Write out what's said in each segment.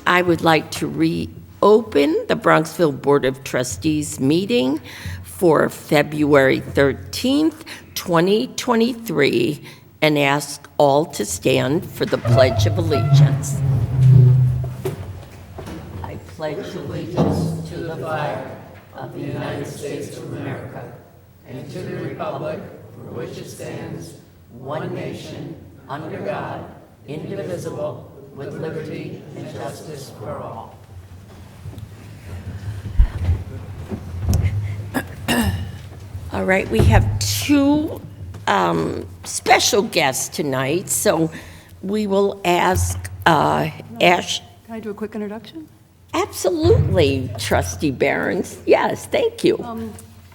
I would like to reopen the Bronxville Board of Trustees meeting for February 13th, 2023, and ask all to stand for the Pledge of Allegiance. I pledge allegiance to the flag of the United States of America and to the republic for which it stands, one nation, under God, indivisible, with liberty and justice for all. All right, we have two special guests tonight, so we will ask Ash. Can I do a quick introduction? Absolutely, Trustee Behrens. Yes, thank you.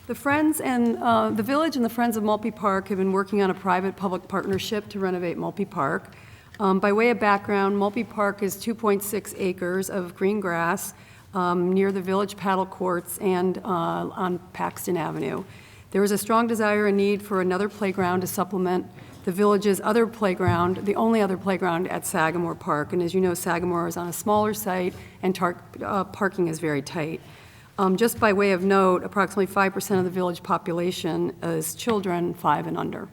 The Friends and the Village and the Friends of Maltby Park have been working on a private-public partnership to renovate Maltby Park. By way of background, Maltby Park is 2.6 acres of green grass near the Village paddle courts and on Paxton Avenue. There is a strong desire and need for another playground to supplement the Village's other playground, the only other playground at Sagamore Park. And as you know, Sagamore is on a smaller site and parking is very tight. Just by way of note, approximately 5% of the Village population is children 5 and under.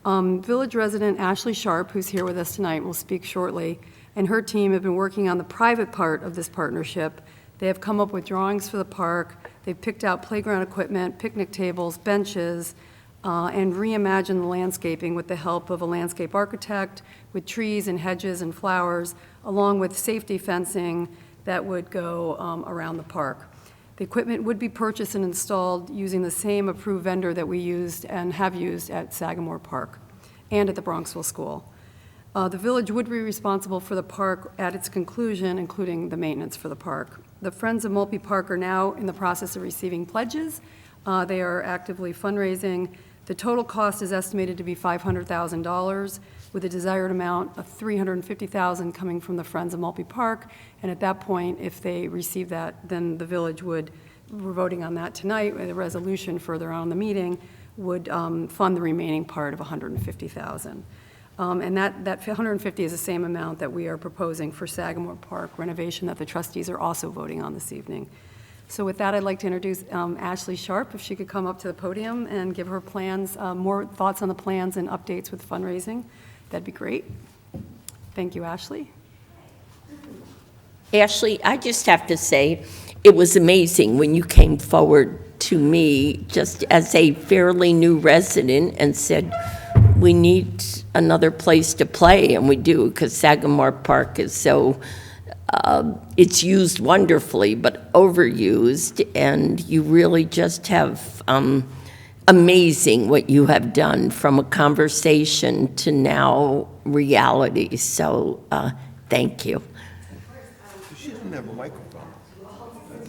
Village resident Ashley Sharp, who's here with us tonight, will speak shortly, and her team have been working on the private part of this partnership. They have come up with drawings for the park. They've picked out playground equipment, picnic tables, benches, and reimagined the landscaping with the help of a landscape architect with trees and hedges and flowers, along with safety fencing that would go around the park. The equipment would be purchased and installed using the same approved vendor that we used and have used at Sagamore Park and at the Bronxville School. The Village would be responsible for the park at its conclusion, including the maintenance for the park. The Friends of Maltby Park are now in the process of receiving pledges. They are actively fundraising. The total cost is estimated to be $500,000, with a desired amount of $350,000 coming from the Friends of Maltby Park. And at that point, if they receive that, then the Village would, we're voting on that tonight, with a resolution further on in the meeting, would fund the remaining part of $150,000. And that 150 is the same amount that we are proposing for Sagamore Park renovation that the trustees are also voting on this evening. So with that, I'd like to introduce Ashley Sharp, if she could come up to the podium and give her plans, more thoughts on the plans and updates with fundraising. That'd be great. Thank you, Ashley. Ashley, I just have to say, it was amazing when you came forward to me just as a fairly new resident and said, we need another place to play, and we do, because Sagamore Park is so, it's used wonderfully, but overused, and you really just have amazing what you have done from a conversation to now reality. So thank you. She doesn't have a microphone.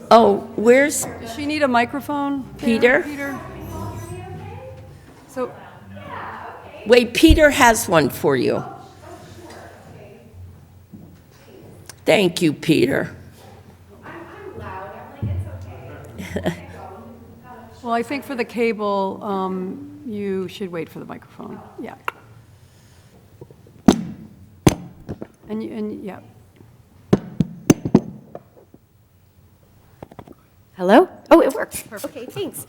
Oh, where's Does she need a microphone? Peter? Peter? So, Wait, Peter has one for you. Thank you, Peter. I'm loud. I'm like, it's okay. well, I think for the cable, you should wait for the microphone. Yeah. And yeah. Hello? Oh, it works. Okay, thanks.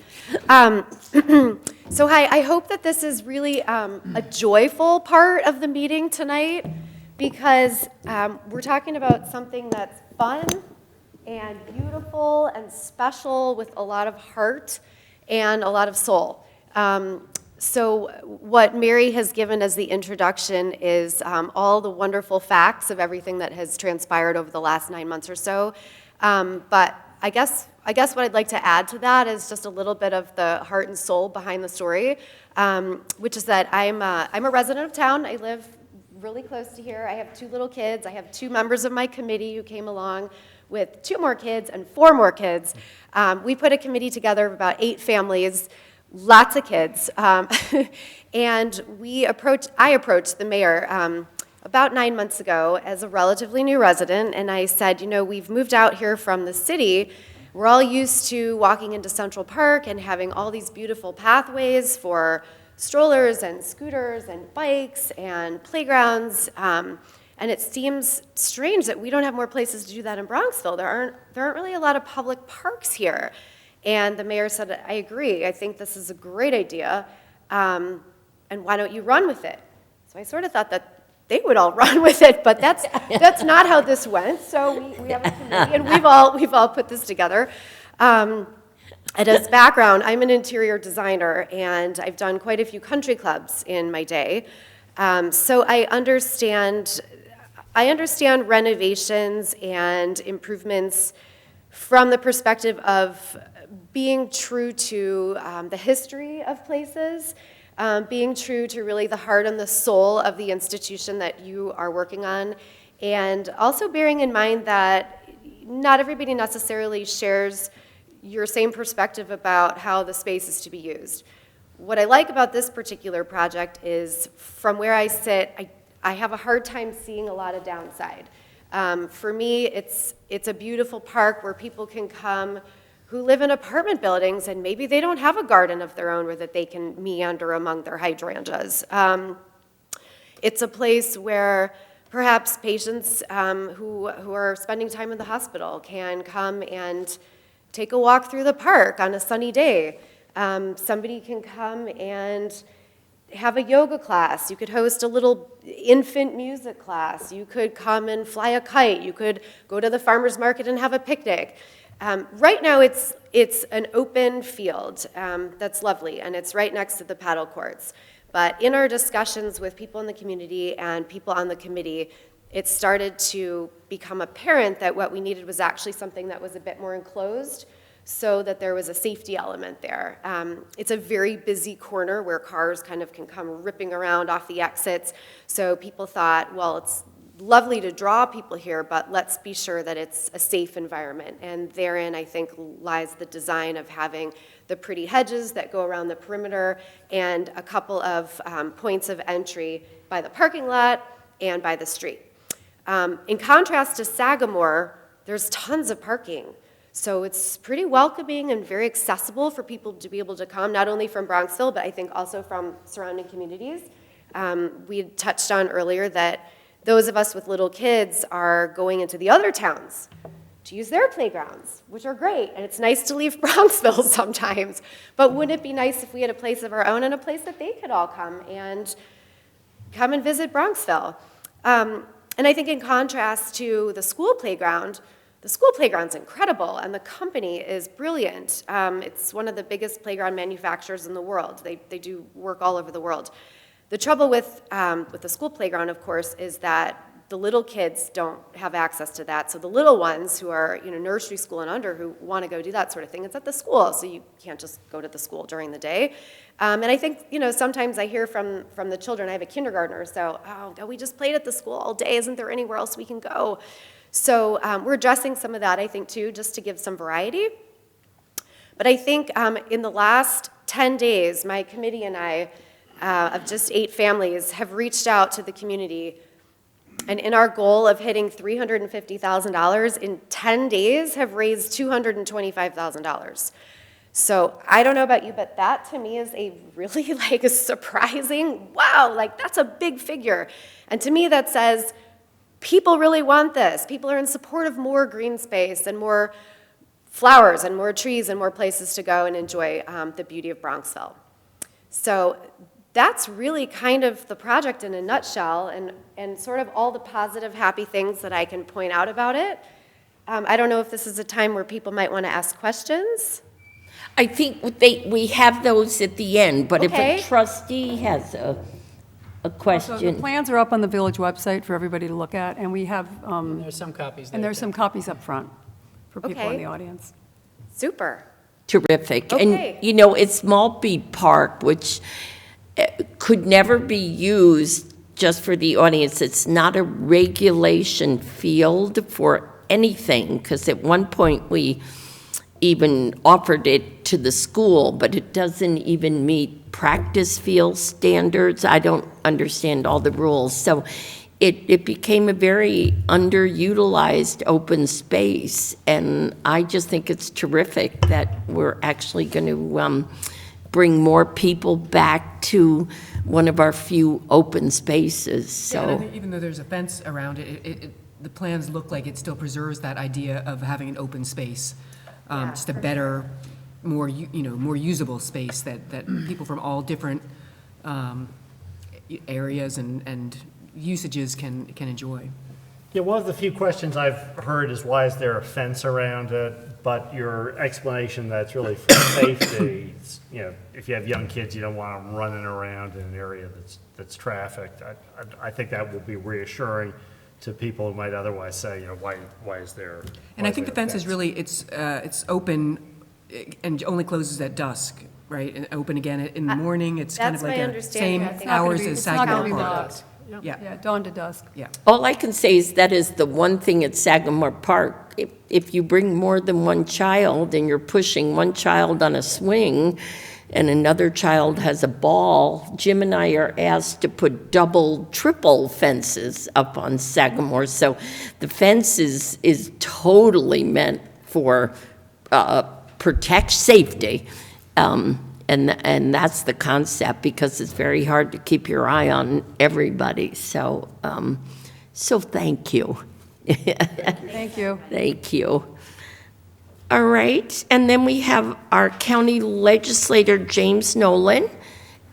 So hi, I hope that this is really a joyful part of the meeting tonight, because we're talking about something that's fun and beautiful and special with a lot of heart and a lot of soul. So what Mary has given as the introduction is all the wonderful facts of everything that has transpired over the last 9 months or so. But I guess what I'd like to add to that is just a little bit of the heart and soul behind the story, which is that I'm a resident of town. I live really close to here. I have 2 little kids. I have 2 members of my committee who came along with 2 more kids and 4 more kids. We put a committee together of about 8 families, lots of kids, and I approached the mayor about 9 months ago as a relatively new resident, and I said, you know, we've moved out here from the city. We're all used to walking into Central Park and having all these beautiful pathways for strollers and scooters and bikes and playgrounds. And And it seems strange that we don't have more places to do that in Bronxville. There aren't really a lot of public parks here. And the mayor said, I agree, I think this is a great idea, and why don't you run with it? So I sort of thought that they would all run with it, but that's not how this went. So we have a committee, and we've all put this together. And as background, I'm an interior designer, and I've done quite a few country clubs in my day. So I understand renovations and improvements from the perspective of being true to the history of places, being true to really the heart and the soul of the institution that you are working on, and also bearing in mind that not everybody necessarily shares your same perspective about how the space is to be used. What I like about this particular project is, from where I sit, I have a hard time seeing a lot of downside. For me, it's a beautiful park where people can come who live in apartment buildings and maybe they don't have a garden of their own where that they can meander among their hydrangeas. It's a place where perhaps patients who are spending time in the hospital can come and take a walk through the park on a sunny day. Somebody can come and have a yoga class. You could host a little infant music class. You could come and fly a kite. You could go to the farmer's market and have a picnic. Right now, it's an open field that's lovely, and it's right next to the paddle courts. But in our discussions with people in the community and people on the committee, it started to become apparent that what we needed was actually something that was a bit more enclosed, so that there was a safety element there. It's a very busy corner where cars kind of can come ripping around off the exits. So people thought, well, it's lovely to draw people here, but let's be sure that it's a safe environment. And therein, I think, lies the design of having the pretty hedges that go around the perimeter and a couple of points of entry by the parking lot and by the street. In contrast to Sagamore, there's tons of parking. So it's pretty welcoming and very accessible for people to be able to come, not only from Bronxville, but I think also from surrounding communities. We had touched on earlier that those of us with little kids are going into the other towns to use their playgrounds, which are great, and it's nice to leave Bronxville sometimes. But wouldn't it be nice if we had a place of our own and a place that they could all come and visit Bronxville? And I think in contrast to the school playground's incredible, and the company is brilliant. It's one of the biggest playground manufacturers in the world. They do work all over the world. The trouble with the school playground, of course, is that the little kids don't have access to that. So the little ones who are, nursery school and under, who want to go do that sort of thing, it's at the school, so you can't just go to the school during the day. And I think, sometimes I hear from the children. I have a kindergartner, so, we just played at the school all day. Isn't there anywhere else we can go? So we're addressing some of that, I think, too, just to give some variety. But I think in the last 10 days, my committee and I, of just 8 families, have reached out to the community. And in our goal of hitting $350,000, in 10 days have raised $225,000. So I don't know about you, but that to me is a really a surprising, wow, that's a big figure. And to me that says, people really want this. People are in support of more green space and more flowers and more trees and more places to go and enjoy the beauty of Bronxville. So that's really kind of the project in a nutshell, and sort of all the positive, happy things that I can point out about it. I don't know if this is a time where people might want to ask questions. I think we have those at the end, but Okay. if a trustee has a So the question. plans are up on the village website for everybody to look at, and we have, There's some copies there. and there's too. some copies up front for people in Okay. the audience. Super. Terrific. Okay. And, it's Maltby Park, which could never be used, just for the audience, it's not a regulation field for anything, because at one point we even offered it to the school, but it doesn't even meet practice field standards. I don't understand all the rules. So it became a very underutilized open space, and I just think it's terrific that we're actually going to bring more people back to one of our few open spaces, Yeah, and I so. think even though there's a fence around it, the plans look like it still preserves that idea of having an open space. Yeah, Just a for better, more, more usable space that people from all different areas and usages can enjoy. Yeah, one of the few questions I've heard is why is there a fence around it? But your explanation that's really for safety, if you have young kids, you don't want them running around in an area that's trafficked. I think that will be reassuring to people who might otherwise say, why is there? And I think the fence is really, it's open and only closes at dusk, right? And open again in the morning. It's kind of That's like my a understanding. same I think hours as It's not gonna Saginaw be Park locked. does. Yeah, Yeah, dawn to dusk. yeah. All I can say is that is the one thing at Sagamore Park. If you bring more than one child and you're pushing one child on a swing and another child has a ball, Jim and I are asked to put double, triple fences up on Sagamore. So the fence is totally meant for safety. And that's the concept, because it's very hard to keep your eye on everybody. So, so thank you. Thank you. Thank you. All right, and then we have our county legislator, James Nolan.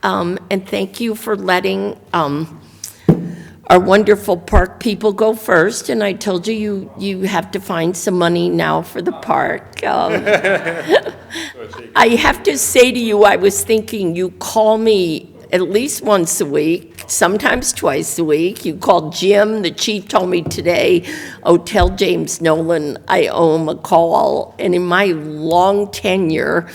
And thank you for letting our wonderful park people go first. And I told you, you have to find some money now for the park. I have to say to you, I was thinking, you call me at least once a week, sometimes twice a week. You called Jim, the chief told me today, oh, tell James Nolan I owe him a call. And in my long tenure,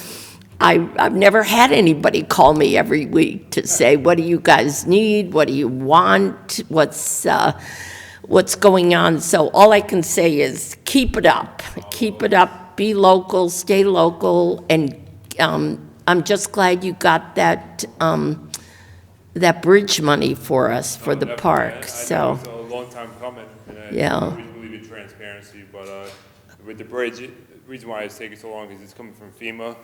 I've never had anybody call me every week to say, what do you guys need? What do you want? What's going on? So all I can say is keep it up. Keep it up. Be local, stay local. And I'm just glad you got that bridge money for us for the park, so. I know it's a long time coming, and I Yeah. always believe in transparency, but with the bridge, the reason why it's taking so long is it's coming from FEMA,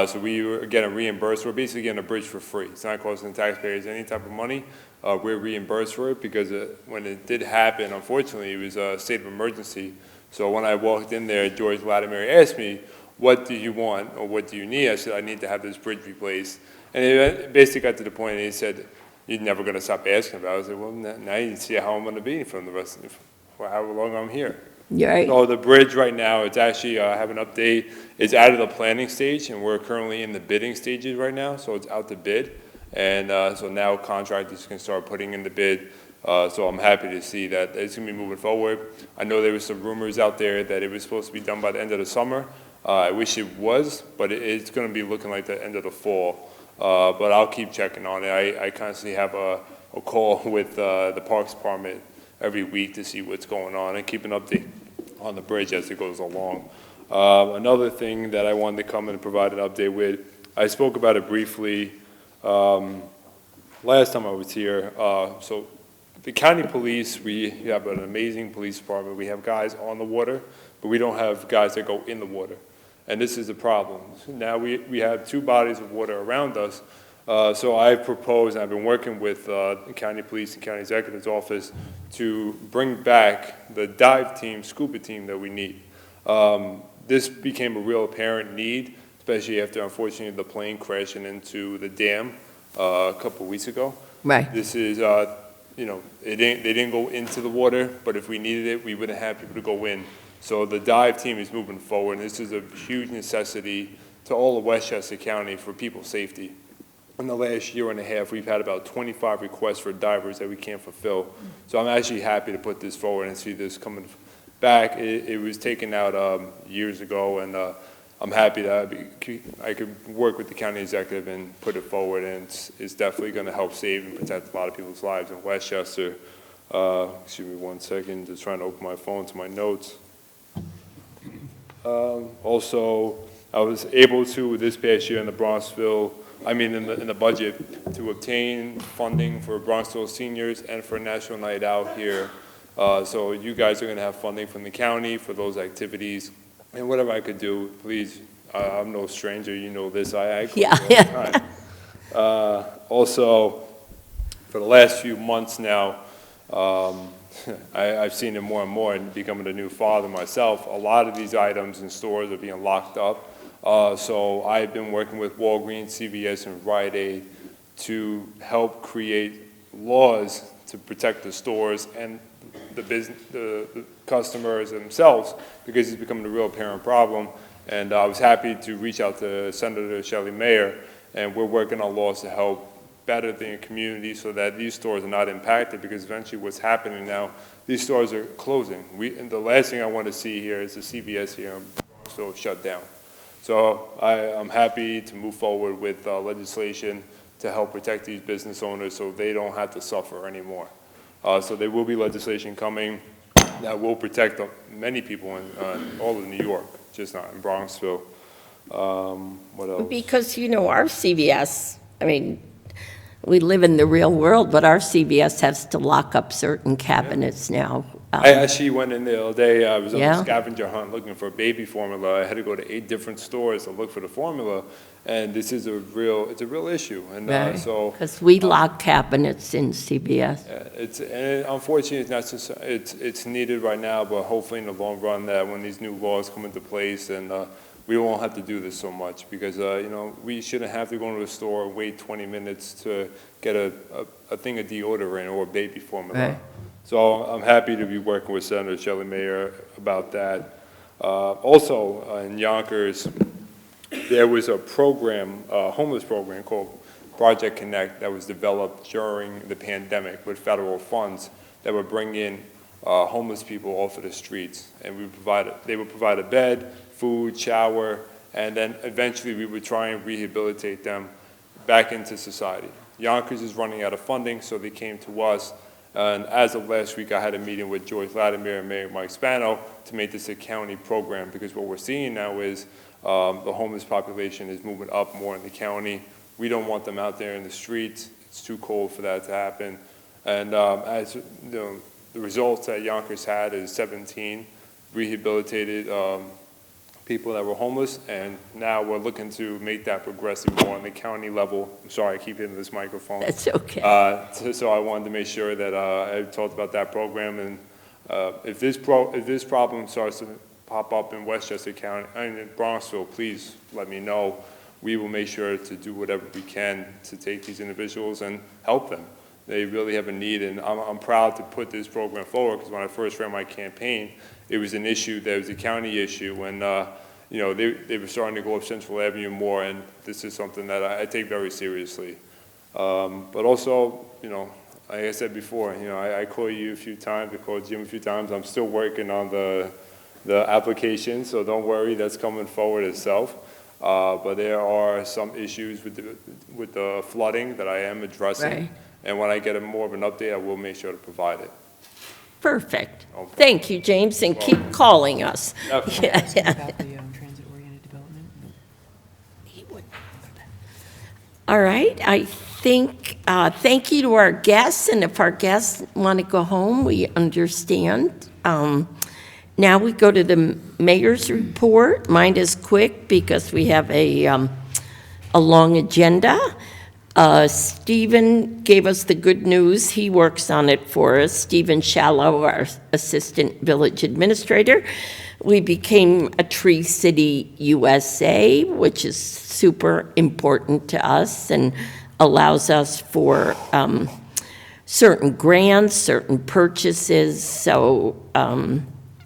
so we are getting reimbursed. We're basically getting a bridge for free. It's not costing taxpayers any type of money. We're reimbursed for it because when it did happen, unfortunately, it was a state of emergency. So when I walked in there, George Latimer asked me, what do you want or what do you need? I said, I need to have this bridge replaced. And it basically got to the point, and he said, you're never going to stop asking about it. I said, well, now you see how I'm going to be for the rest of however long I'm here. You're right. So the bridge right now, it's actually, I have an update. It's out of the planning stage, and we're currently in the bidding stages right now, so it's out to bid. And so now contractors can start putting in the bid. So I'm happy to see that it's going to be moving forward. I know there were some rumors out there that it was supposed to be done by the end of the summer. I wish it was, but it's going to be looking like the end of the fall. But I'll keep checking on it. I constantly have a call with the Parks Department every week to see what's going on and keep an update on the bridge as it goes along. Another thing that I wanted to come and provide an update with, I spoke about it briefly last time I was here. So the county police, we have an amazing police department. We have guys on the water, but we don't have guys that go in the water. And this is a problem. Now we have two bodies of water around us. So I've proposed, and I've been working with the county police and county executive's office to bring back the dive team, scuba team that we need. This became a real apparent need, especially after, unfortunately, the plane crashing into the dam a couple weeks ago. Right. This is, they didn't go into the water, but if we needed it, we wouldn't have people to go in. So the dive team is moving forward, and this is a huge necessity to all of Westchester County for people's safety. In the last year and a half, we've had about 25 requests for divers that we can't fulfill. So I'm actually happy to put this forward and see this coming back. It was taken out years ago, and I'm happy that I could work with the county executive and put it forward, and it's definitely going to help save and protect a lot of people's lives in Westchester. Excuse me 1 second, just trying to open my phone to my notes. Also, I was able to, this past year in the Bronxville, in the budget, to obtain funding for Bronxville seniors and for a National Night Out here. So you guys are going to have funding from the county for those activities. And whatever I could do, please I'm no stranger, you know this, I close Yeah. all the time. Also, for the last few months now, I've seen it more and more, and becoming a new father myself, a lot of these items in stores are being locked up. So I've been working with Walgreens, CVS, and Rite Aid to help create laws to protect the stores and the customers themselves, because it's becoming a real apparent problem. And I was happy to reach out to Senator Shelley Mayer, and we're working on laws to help better the community so that these stores are not impacted, because eventually what's happening now, these stores are closing. And the last thing I want to see here is the CVS here in Bronxville shut down. So I'm happy to move forward with legislation to help protect these business owners so they don't have to suffer anymore. So there will be legislation coming that will protect many people in all of New York, just not in Bronxville. What else? Because, our CVS, I mean, we live in the real world, but our CVS has to lock up certain cabinets now. I actually went in the other day, I was on Yeah. a scavenger hunt looking for baby formula. I had to go to 8 different stores to look for the formula, and this is it's a real issue. And so Because we lock cabinets in CVS. and unfortunately, it's necessary. It's needed right now, but hopefully in the long run, that when these new laws come into place, and we won't have to do this so much, because we shouldn't have to go into a store and wait 20 minutes to get a thing of deodorant or baby formula. Right. So I'm happy to be working with Senator Shelley Mayer about that. Also, in Yonkers, there was a program, a homeless program called Project Connect, that was developed during the pandemic with federal funds that would bring in homeless people off of the streets. And they would provide a bed, food, shower, and then eventually we would try and rehabilitate them back into society. Yonkers is running out of funding, so they came to us. And as of last week, I had a meeting with Joyce Latimer and Mayor Mike Spano to make this a county program, because what we're seeing now is the homeless population is moving up more in the county. We don't want them out there in the streets. It's too cold for that to happen. And as the results that Yonkers had is 17 rehabilitated people that were homeless, and now we're looking to make that progressive more on the county level. I'm sorry, I keep hitting this microphone. That's okay. So I wanted to make sure that I talked about that program, and if this problem starts to pop up in Westchester County and in Bronxville, please let me know. We will make sure to do whatever we can to take these individuals and help them. They really have a need, and I'm proud to put this program forward, because when I first ran my campaign, it was an issue that was a county issue, and they were starting to go up Central Avenue more, and this is something that I take very seriously. But also, like I said before, I call you a few times, I called Jim a few times. I'm still working on the application, so don't worry, that's coming forward itself. But there are some issues with the flooding that I am addressing. Right. And when I get more of an update, I will make sure to provide it. Perfect. Okay. Thank you, James, and keep calling us. Definitely. Yeah. About the transit-oriented development? All right, I think, thank you to our guests, and if our guests want to go home, we understand. Now we go to the mayor's report. Mine is quick because we have a long agenda. Stephen gave us the good news. He works on it for us. Stephen Shallow, our assistant village administrator. We became a Tree City USA, which is super important to us and allows us for certain grants, certain purchases. So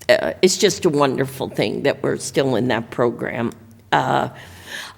it's just a wonderful thing that we're still in that program.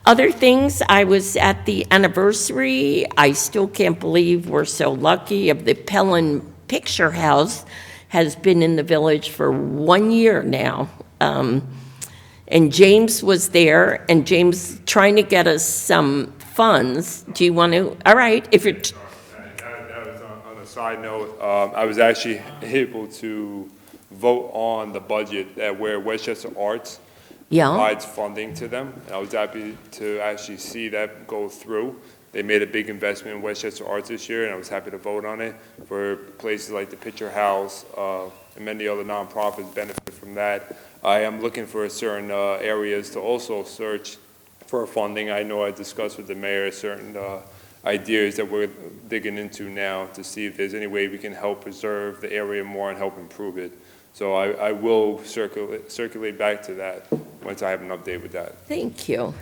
Other things, I was at the anniversary. I still can't believe we're so lucky of the Pellin Picture House has been in the village for 1 year now. And James was there, and James trying to get us some funds. Do you want to, all right, if you're, That was on a side note. I was actually able to vote on the budget where Westchester Arts yeah, provides funding to them. And I was happy to actually see that go through. They made a big investment in Westchester Arts this year, and I was happy to vote on it for places like the Picture House, and many other nonprofits benefit from that. I am looking for certain areas to also search for funding. I know I discussed with the mayor certain ideas that we're digging into now to see if there's any way we can help preserve the area more and help improve it. So I will circulate back to that once I have an update with that. Thank you.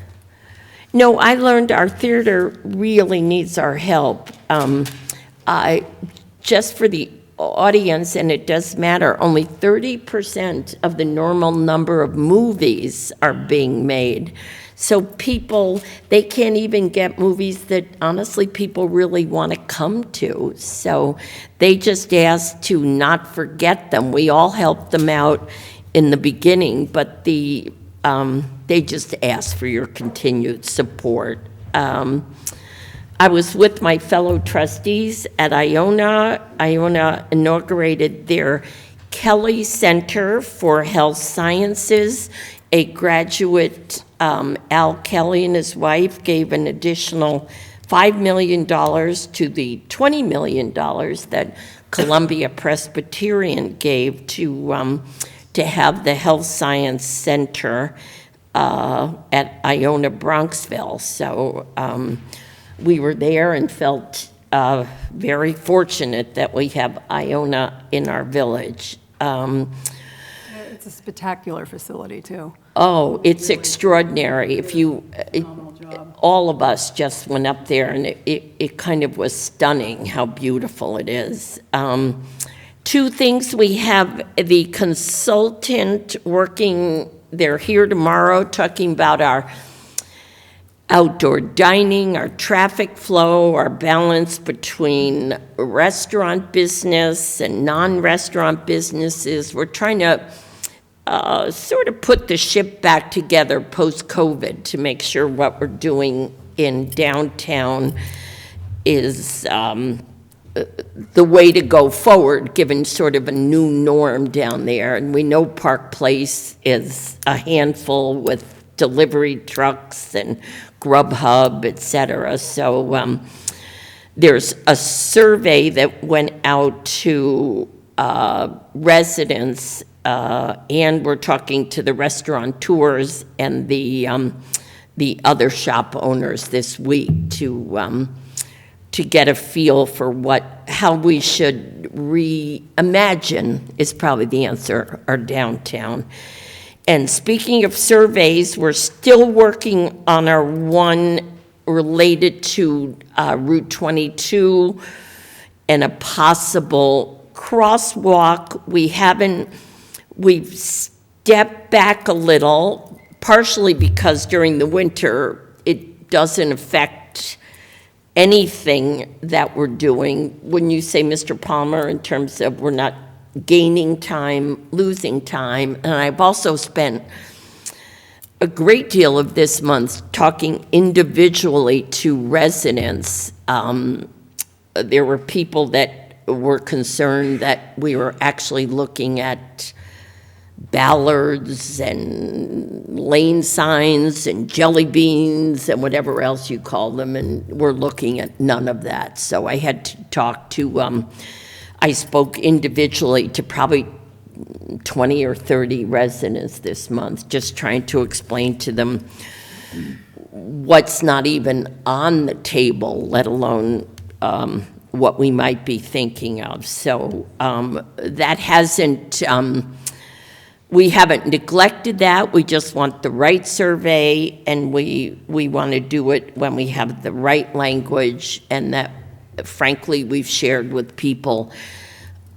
No, I learned our theater really needs our help. Just for the audience, and it does matter, only 30% of the normal number of movies are being made. So people, they can't even get movies that honestly people really want to come to. So they just ask to not forget them. We all helped them out in the beginning, but they just ask for your continued support. I was with my fellow trustees at Iona. Iona inaugurated their Kelly Center for Health Sciences. A graduate, Al Kelly, and his wife gave an additional $5 million to the $20 million that Columbia Presbyterian gave to have the Health Science Center at Iona, Bronxville. So we were there and felt very fortunate that we have Iona in our village. It's a spectacular facility, too. Oh, it's extraordinary. If you, Phenomenal job. all of us just went up there, and it kind of was stunning how beautiful it is. Two things: we have the consultant working, they're here tomorrow, talking about our outdoor dining, our traffic flow, our balance between restaurant business and non-restaurant businesses. We're trying to sort of put the ship back together post-COVID to make sure what we're doing in downtown is the way to go forward, given sort of a new norm down there. And we know Park Place is a handful with delivery trucks and Grubhub, et cetera. So there's a survey that went out to residents, and we're talking to the restaurateurs and the other shop owners this week to get a feel for how we should reimagine, is probably the answer, our downtown. And speaking of surveys, we're still working on our one related to Route 22 and a possible crosswalk. We've stepped back a little, partially because during the winter, it doesn't affect anything that we're doing. Wouldn't you say, Mr. Palmer, in terms of we're not gaining time, losing time? And I've also spent a great deal of this month talking individually to residents. There were people that were concerned that we were actually looking at ballards and lane signs and jelly beans and whatever else you call them, and we're looking at none of that. So I had to talk to, I spoke individually to probably 20 or 30 residents this month, just trying to explain to them what's not even on the table, let alone what we might be thinking of. So that hasn't, we haven't neglected that. We just want the right survey, and we want to do it when we have the right language, and that, frankly, we've shared with people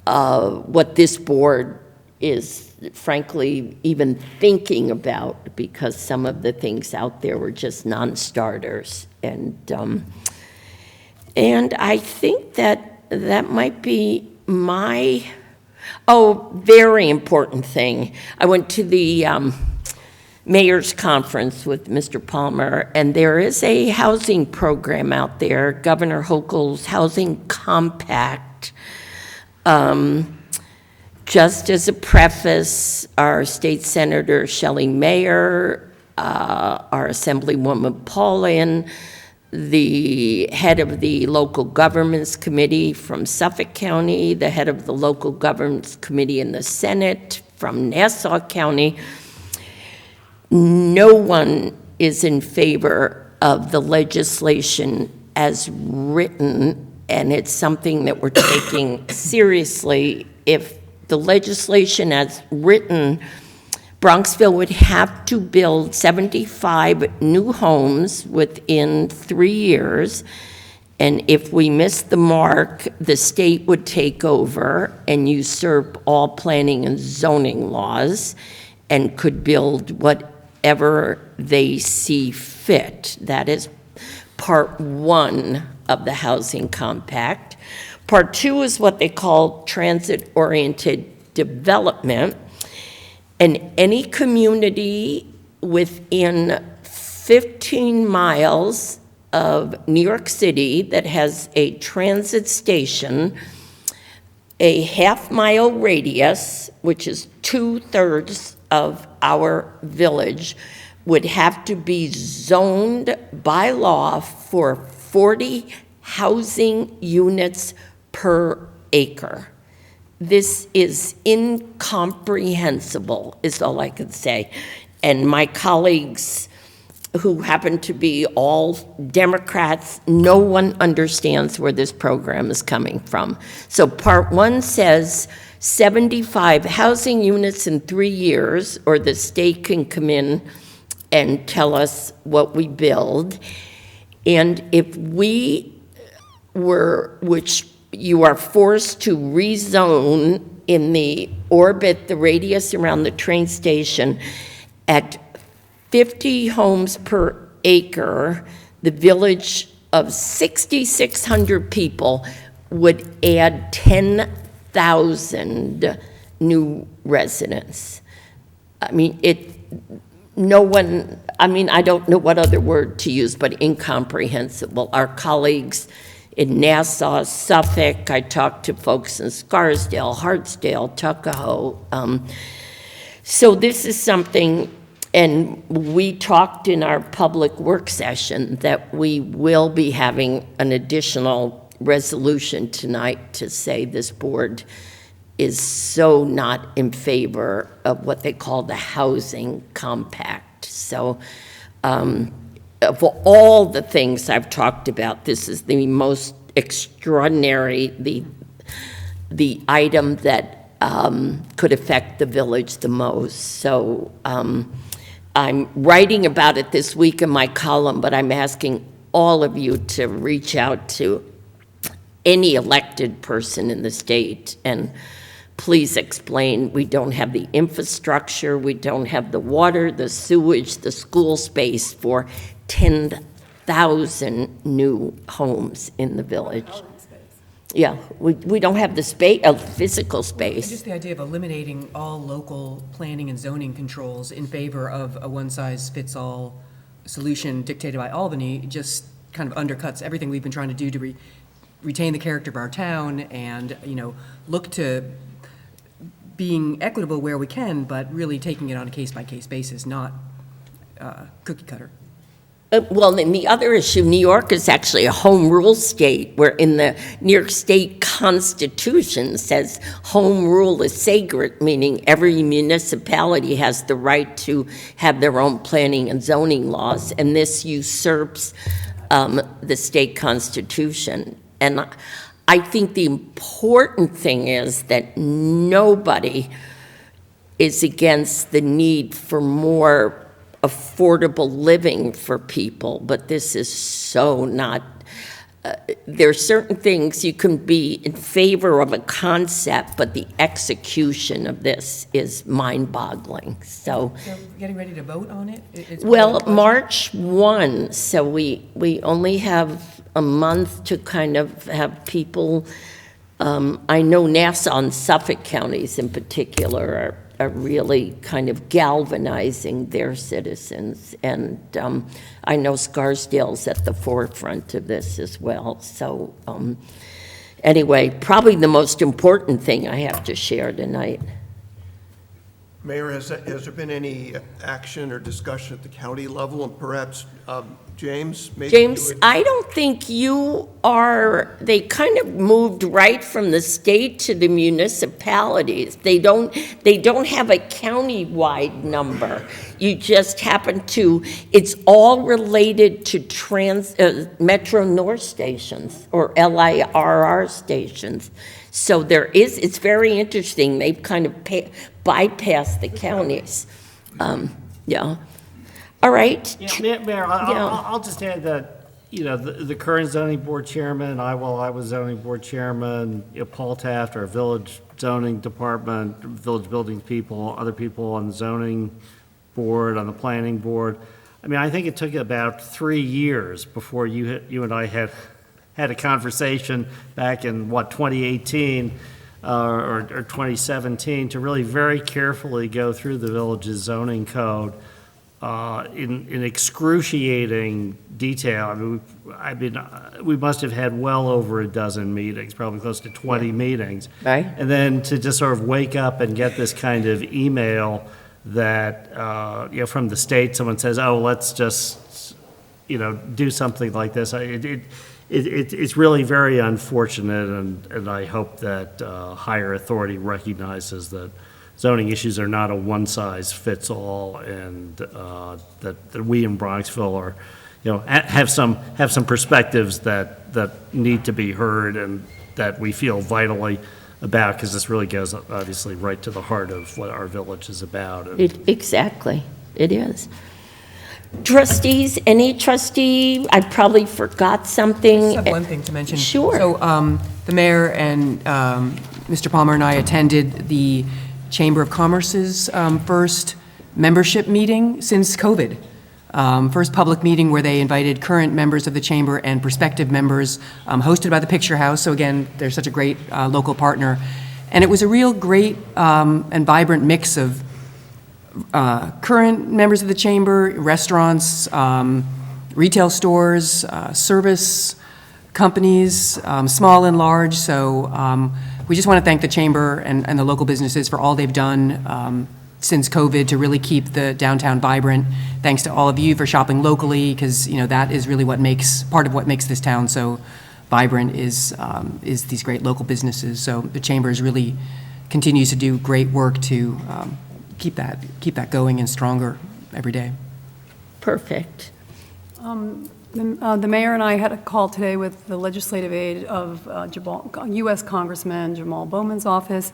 what this board is, frankly, even thinking about, because some of the things out there were just non-starters. And I think that might be my, very important thing. I went to the mayor's conference with Mr. Palmer, and there is a housing program out there, Governor Hochul's Housing Compact. Just as a preface, our state senator Shelley Mayer, our Assemblywoman Paulin, the head of the local governments committee from Suffolk County, the head of the local governments committee in the Senate from Nassau County. No one is in favor of the legislation as written, and it's something that we're taking seriously. If the legislation as written, Bronxville would have to build 75 new homes within 3 years, and if we miss the mark, the state would take over and usurp all planning and zoning laws and could build whatever they see fit. That is part one of the housing compact. Part two is what they call transit-oriented development. And any community within 15 miles of New York City that has a transit station, a half-mile radius, which is 2/3 of our village, would have to be zoned by law for 40 housing units per acre. This is incomprehensible, is all I can say. And my colleagues, who happen to be all Democrats, no one understands where this program is coming from. So part one says 75 housing units in 3 years, or the state can come in and tell us what we build. And if we were, which you are forced to rezone in the orbit, the radius around the train station, at 50 homes per acre, the village of 6,600 people would add 10,000 new residents. I mean, I don't know what other word to use, but incomprehensible. Our colleagues in Nassau, Suffolk, I talked to folks in Scarsdale, Hartsdale, Tuckahoe. So this is something, and we talked in our public work session that we will be having an additional resolution tonight to say this board is so not in favor of what they call the housing compact. So of all the things I've talked about, this is the most extraordinary, the item that could affect the village the most. So I'm writing about it this week in my column, but I'm asking all of you to reach out to any elected person in the state and please explain. We don't have the infrastructure, we don't have the water, the sewage, the school space for 10,000 new homes in the village. Yeah, we don't have the space, physical space. Just the idea of eliminating all local planning and zoning controls in favor of a one-size-fits-all solution dictated by Albany just kind of undercuts everything we've been trying to do to retain the character of our town and, look to being equitable where we can, but really taking it on a case-by-case basis, not cookie cutter. Well, and the other issue, New York is actually a home rule state, where in the New York State Constitution says home rule is sacred, meaning every municipality has the right to have their own planning and zoning laws, and this usurps the state constitution. And I think the important thing is that nobody is against the need for more affordable living for people, but this is so not, there are certain things you can be in favor of a concept, but the execution of this is mind-boggling, so. So getting ready to vote on it? Well, March 1, so we only have a month to kind of have people, I know Nassau and Suffolk counties in particular are really kind of galvanizing their citizens. And I know Scarsdale's at the forefront of this as well. So anyway, probably the most important thing I have to share tonight. Mayor, has there been any action or discussion at the county level, and perhaps James? Maybe you James, would- I don't think you are, they kind of moved right from the state to the municipalities. They don't have a county-wide number. You just happen to, it's all related to Metro North stations or LIRR stations. So it's very interesting. They've kind of bypassed the counties. Yeah. All right. Yeah, Mayor, Yeah. I'll just add that, the current zoning board chairman, while I was zoning board chairman, Paul Taft, our village zoning department, village buildings people, other people on the zoning board, on the planning board. I mean, I think it took about 3 years before you and I had a conversation back in, 2018 or 2017, to really very carefully go through the village's zoning code in excruciating detail. I mean, we must have had well over a dozen meetings, probably close to 20 meetings. Right. And then to just sort of wake up and get this kind of email that, from the state, someone says, oh, let's just, do something like this. It's really very unfortunate, and I hope that higher authority recognizes that zoning issues are not a one-size-fits-all, and that we in Bronxville are, have some perspectives that need to be heard and that we feel vitally about, because this really goes obviously right to the heart of what our village is about. Exactly, it is. Trustees, any trustee, I probably forgot something. I just have one thing to mention. Sure. So the mayor and Mr. Palmer and I attended the Chamber of Commerce's first membership meeting since COVID. First public meeting where they invited current members of the chamber and prospective members, hosted by the Picture House. So again, they're such a great local partner. And it was a real great and vibrant mix of current members of the chamber, restaurants, retail stores, service companies, small and large. So we just want to thank the chamber and the local businesses for all they've done since COVID to really keep the downtown vibrant. Thanks to all of you for shopping locally, because that is really part of what makes this town so vibrant is these great local businesses. So the chamber really continues to do great work to keep that going and stronger every day. Perfect. The mayor and I had a call today with the legislative aide of U.S. Congressman Jamal Bowman's office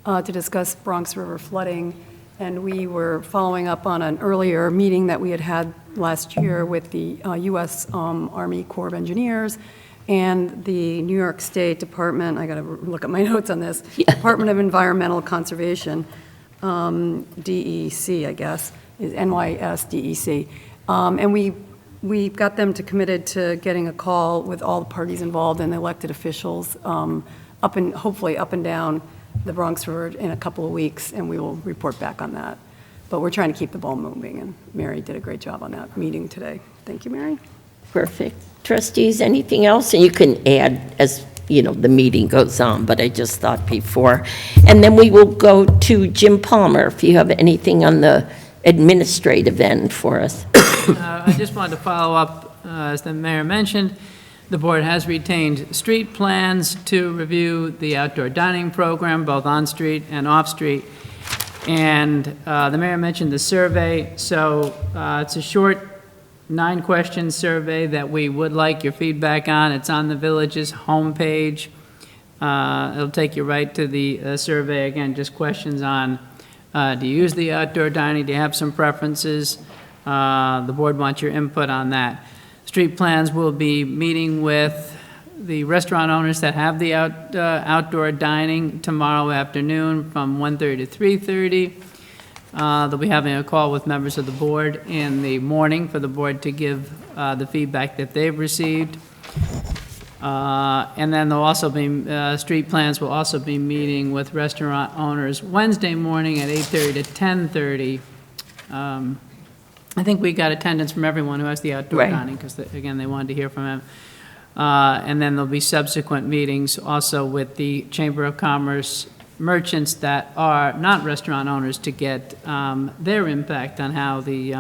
to discuss Bronx River flooding, and we were following up on an earlier meeting that we had last year with the U.S. Army Corps of Engineers and the New York State Department, I got to look at my notes on this, Department of Environmental Conservation, DEC, I guess, is NYSDEC. And we got them committed to getting a call with all the parties involved and the elected officials hopefully up and down the Bronx River in a couple of weeks, and we will report back on that. But we're trying to keep the ball moving, and Mary did a great job on that meeting today. Thank you, Mary. Perfect. Trustees, anything else? And you can add as the meeting goes on, but I just thought before. And then we will go to Jim Palmer, if you have anything on the administrative end for us. I just wanted to follow up, as the mayor mentioned, the board has retained street plans to review the outdoor dining program, both on-street and off-street. And the mayor mentioned the survey, so it's a short 9-question survey that we would like your feedback on. It's on the village's homepage. It'll take you right to the survey. Again, just questions on, do you use the outdoor dining? Do you have some preferences? The board wants your input on that. Street plans will be meeting with the restaurant owners that have the outdoor dining tomorrow afternoon from 1:30 to 3:30. They'll be having a call with members of the board in the morning for the board to give the feedback that they've received. And then there'll also be, street plans will also be meeting with restaurant owners Wednesday morning at 8:30 to 10:30. I think we got attendance from everyone who has the outdoor Right. dining, because, again, they wanted to hear from him. And then there'll be subsequent meetings also with the Chamber of Commerce merchants that are not restaurant owners to get their impact on how the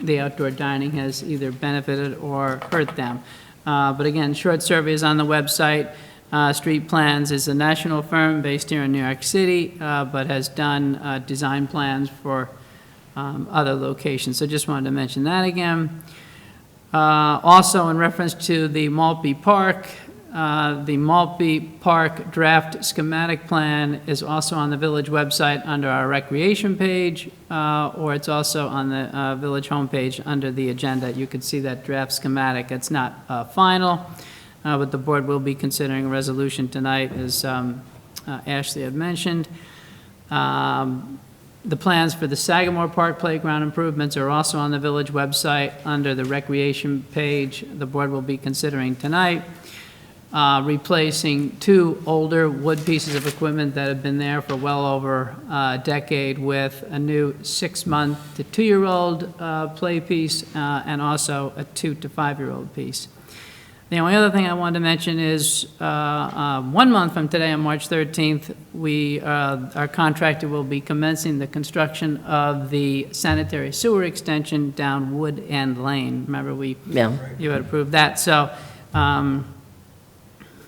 the outdoor dining has either benefited or hurt them. But again, short survey is on the website. Street Plans is a national firm based here in New York City, but has done design plans for other locations. So just wanted to mention that again. Also, in reference to the Maltby Park, the Maltby Park draft schematic plan is also on the village website under our recreation page, or it's also on the village homepage under the agenda. You can see that draft schematic. It's not final, but the board will be considering a resolution tonight, as Ashley had mentioned. The plans for the Sagamore Park playground improvements are also on the village website under the recreation page. The board will be considering tonight. Replacing 2 older wood pieces of equipment that have been there for well over a decade with a new 6-month to 2-year-old play piece, and also a 2 to 5-year-old piece. The only other thing I wanted to mention is 1 month from today, on March 13th, our contractor will be commencing the construction of the sanitary sewer extension down Wood End Lane. Remember, you had approved that. So,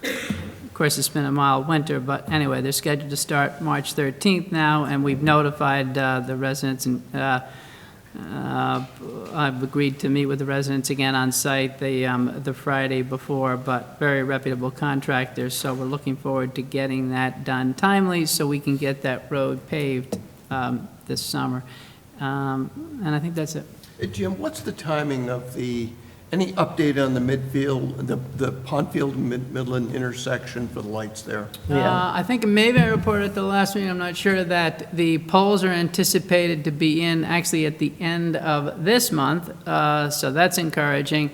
of course, it's been a mild winter, but anyway, they're scheduled to start March 13th now, and we've notified the residents, and I've agreed to meet with the residents again on site the Friday before, but very reputable contractors, so we're looking forward to getting that done timely so we can get that road paved this summer. And I think that's it. Hey, Jim, what's the timing of any update on the Midfield, the Pondfield Midland intersection for the lights there? I think maybe I reported at the last meeting, I'm not sure, that the poles are anticipated to be in actually at the end of this month, so that's encouraging.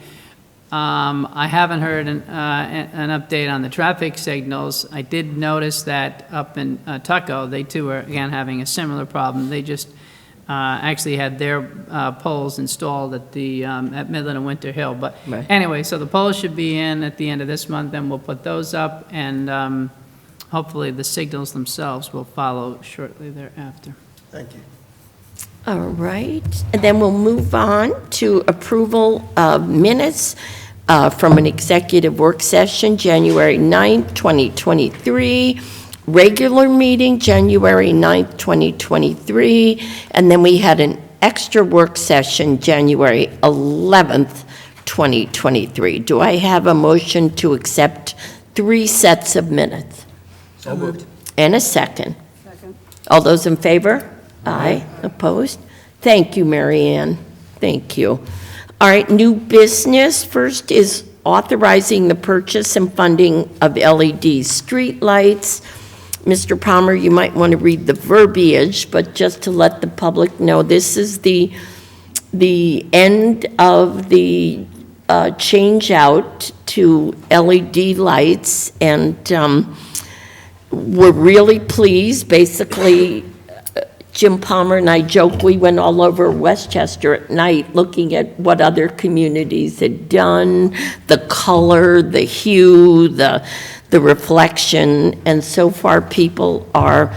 I haven't heard an update on the traffic signals. I did notice that up in Tuckahoe, they too are again having a similar problem. They just actually had their poles installed at Midland and Winter Hill. But Right. anyway, so the poles should be in at the end of this month, then we'll put those up, and hopefully the signals themselves will follow shortly thereafter. Thank you. All right, and then we'll move on to approval of minutes from an executive work session, January 9th, 2023, regular meeting, January 9th, 2023, and then we had an extra work session, January 11th, 2023. Do I have a motion to accept 3 sets of minutes? So moved. And a second. Second. All those in favor? Aye. Opposed? Thank you, Mary Ann. Thank you. All right, new business. First is authorizing the purchase and funding of LED streetlights. Mr. Palmer, you might want to read the verbiage, but just to let the public know, this is the end of the change out to LED lights, and we're really pleased. Basically, Jim Palmer and I joke, we went all over Westchester at night looking at what other communities had done, the color, the hue, the reflection, and so far people are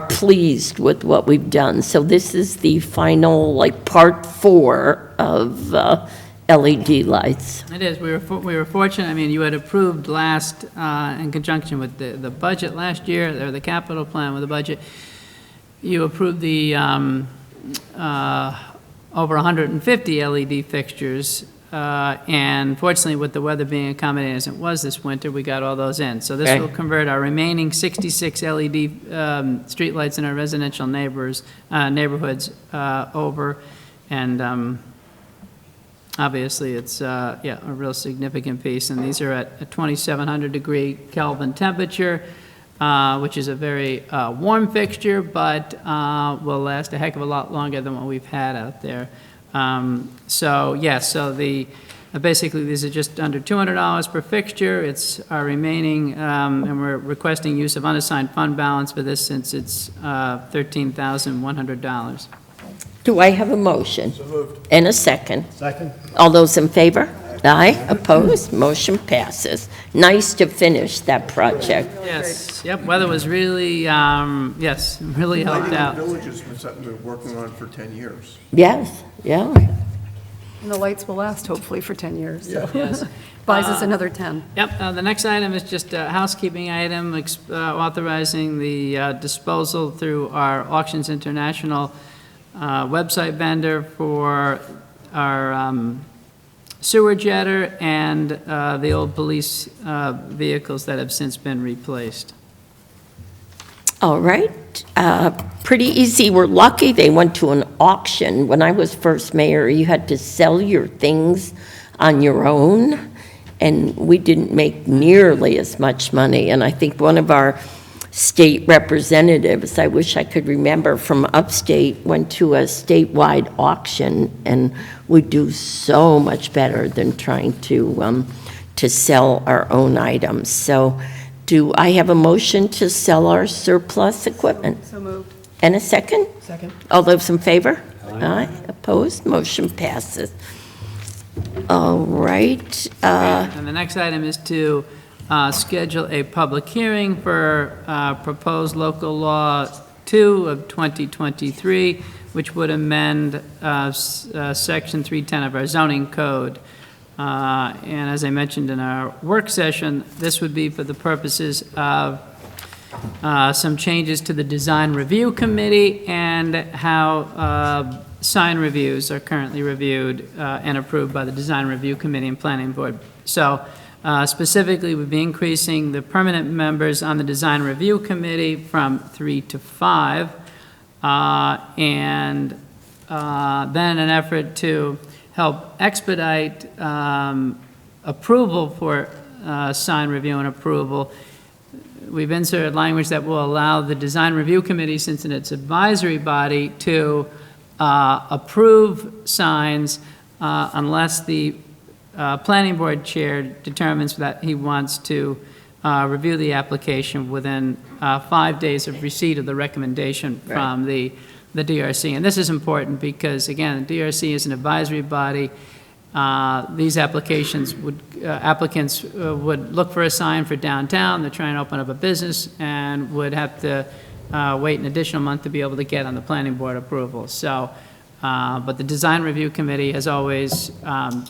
pleased with what we've done. So this is the final, like, part 4 of LED lights. It is. We were fortunate. I mean, you had approved last, in conjunction with the budget last year, or the capital plan with the budget, you approved the over 150 LED fixtures, and fortunately, with the weather being accommodating as it was this winter, we got all those in. So this Okay. will convert our remaining 66 LED streetlights in our residential neighborhoods over, and obviously, it's a real significant piece. And these are at a 2,700 degree Kelvin temperature, which is a very warm fixture, but will last a heck of a lot longer than what we've had out there. Basically, these are just under $200 per fixture. It's our remaining, and we're requesting use of unassigned fund balance for this since it's $13,100. Do I have a motion? So moved. And a second? Second? All those in favor? Aye. Opposed? Motion passes. Nice to finish that project. Yes, yep, weather was really, really helped Lighting out. the Village has been something we've been working on for 10 years. Yes, yeah. And the lights will last hopefully for 10 years, so. Yes. Buys us another 10. Yep, the next item is just a housekeeping item, authorizing the disposal through our Auctions International website vendor for our sewer jetter and the old police vehicles that have since been replaced. All right, pretty easy. We're lucky they went to an auction. When I was first mayor, you had to sell your things on your own, and we didn't make nearly as much money. And I think one of our state representatives, I wish I could remember, from upstate, went to a statewide auction, and we do so much better than trying to sell our own items. So do I have a motion to sell our surplus equipment? So moved. And a second? Second. All those in favor? Aye. Opposed? Motion passes. All right. And the next item is to schedule a public hearing for proposed local law 2 of 2023, which would amend section 310 of our zoning code. And as I mentioned in our work session, this would be for the purposes of some changes to the design review committee and how sign reviews are currently reviewed and approved by the design review committee and planning board. So specifically, we'd be increasing the permanent members on the design review committee from 3 to 5. And then an effort to help expedite approval for sign review and approval, we've inserted language that will allow the design review committee, since in its advisory body, to approve signs unless the planning board chair determines that he wants to review the application within 5 days of receipt of the recommendation from the DRC. And this is important because, again, the DRC is an advisory body. These applicants would look for a sign for downtown. They're trying to open up a business and would have to wait an additional month to be able to get on the planning board approval. So, but the design review committee has always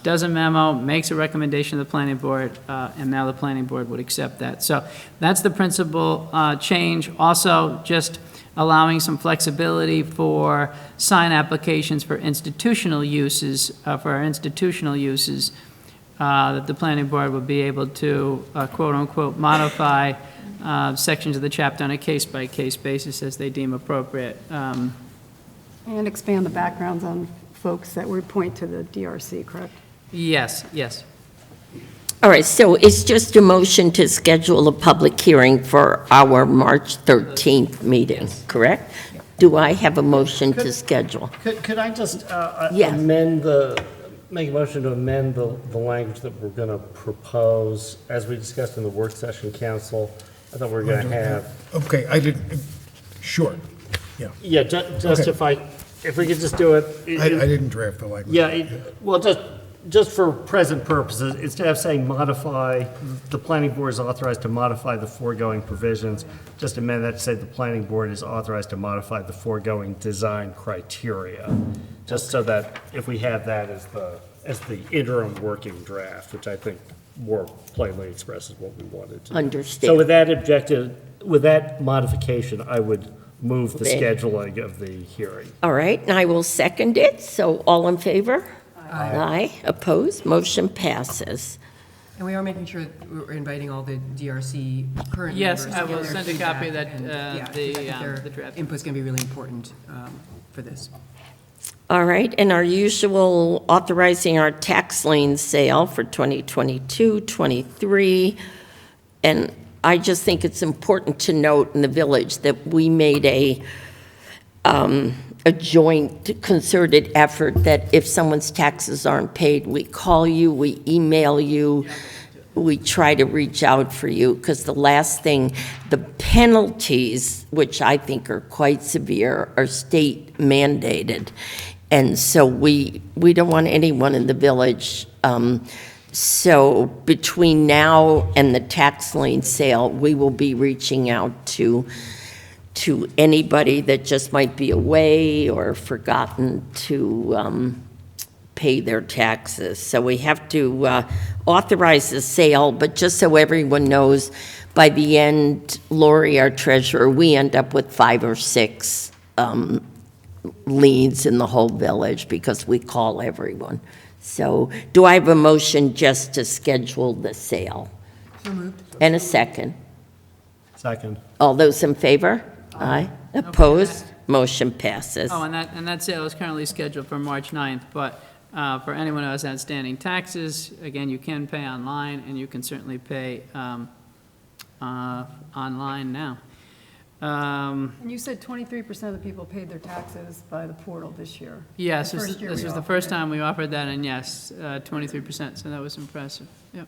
does a memo, makes a recommendation to the planning board, and now the planning board would accept that. So that's the principal change. Also, just allowing some flexibility for sign applications for institutional uses, that the planning board would be able to, quote-unquote, modify sections of the chapter on a case-by-case basis as they deem appropriate. And expand the backgrounds on folks that would point to the DRC, correct? Yes, yes. All right, so it's just a motion to schedule a public hearing for our March 13th meeting, correct? Do I have a motion to schedule? Could I just Yes. make a motion to amend the language that we're going to propose, as we discussed in the work session, council? I thought we were going to have. Okay, I didn't, sure, yeah. Yeah, just Okay. if we could just do it. I didn't draft the language. Yeah, well, just for present purposes, instead of saying modify, the planning board is authorized to modify the foregoing provisions, just amend that to say the planning board is authorized to modify the foregoing design criteria, just so that if we have that as the interim working draft, which I think more plainly expresses what we wanted to. Understand. So with that modification, I would move the scheduling of the hearing. All right, and I will second it. So all in favor? Aye. Opposed? Motion passes. And we are making sure that we're inviting all the DRC current Yes, members. I to give will their send a copy of feedback that, and, yeah, 'cause I think their the draft. input's going to be really important for this. All right, and our usual authorizing our tax lien sale for 2022, 23. And I just think it's important to note in the village that we made a joint concerted effort that if someone's taxes aren't paid, we call you, we email you, we try to reach out for you, because the last thing, the penalties, which I think are quite severe, are state mandated. And so we don't want anyone in the village. So between now and the tax lien sale, we will be reaching out to anybody that just might be away or forgotten pay their taxes. So we have to authorize the sale, but just so everyone knows, by the end, Lori, our treasurer, we end up with 5 or 6 liens in the whole village because we call everyone. So do I have a motion just to schedule the sale? So moved. And a second? Second. All those in favor? Aye. Opposed? Motion passes. Oh, and that sale is currently scheduled for March 9th, but for anyone who has outstanding taxes, again, you can pay online, and you can certainly pay online now. And you said 23% of the people paid their taxes by the portal this year. Yes, The this first year this we was the offered first it. time we offered that, and yes, 23%, so that was impressive. Yep.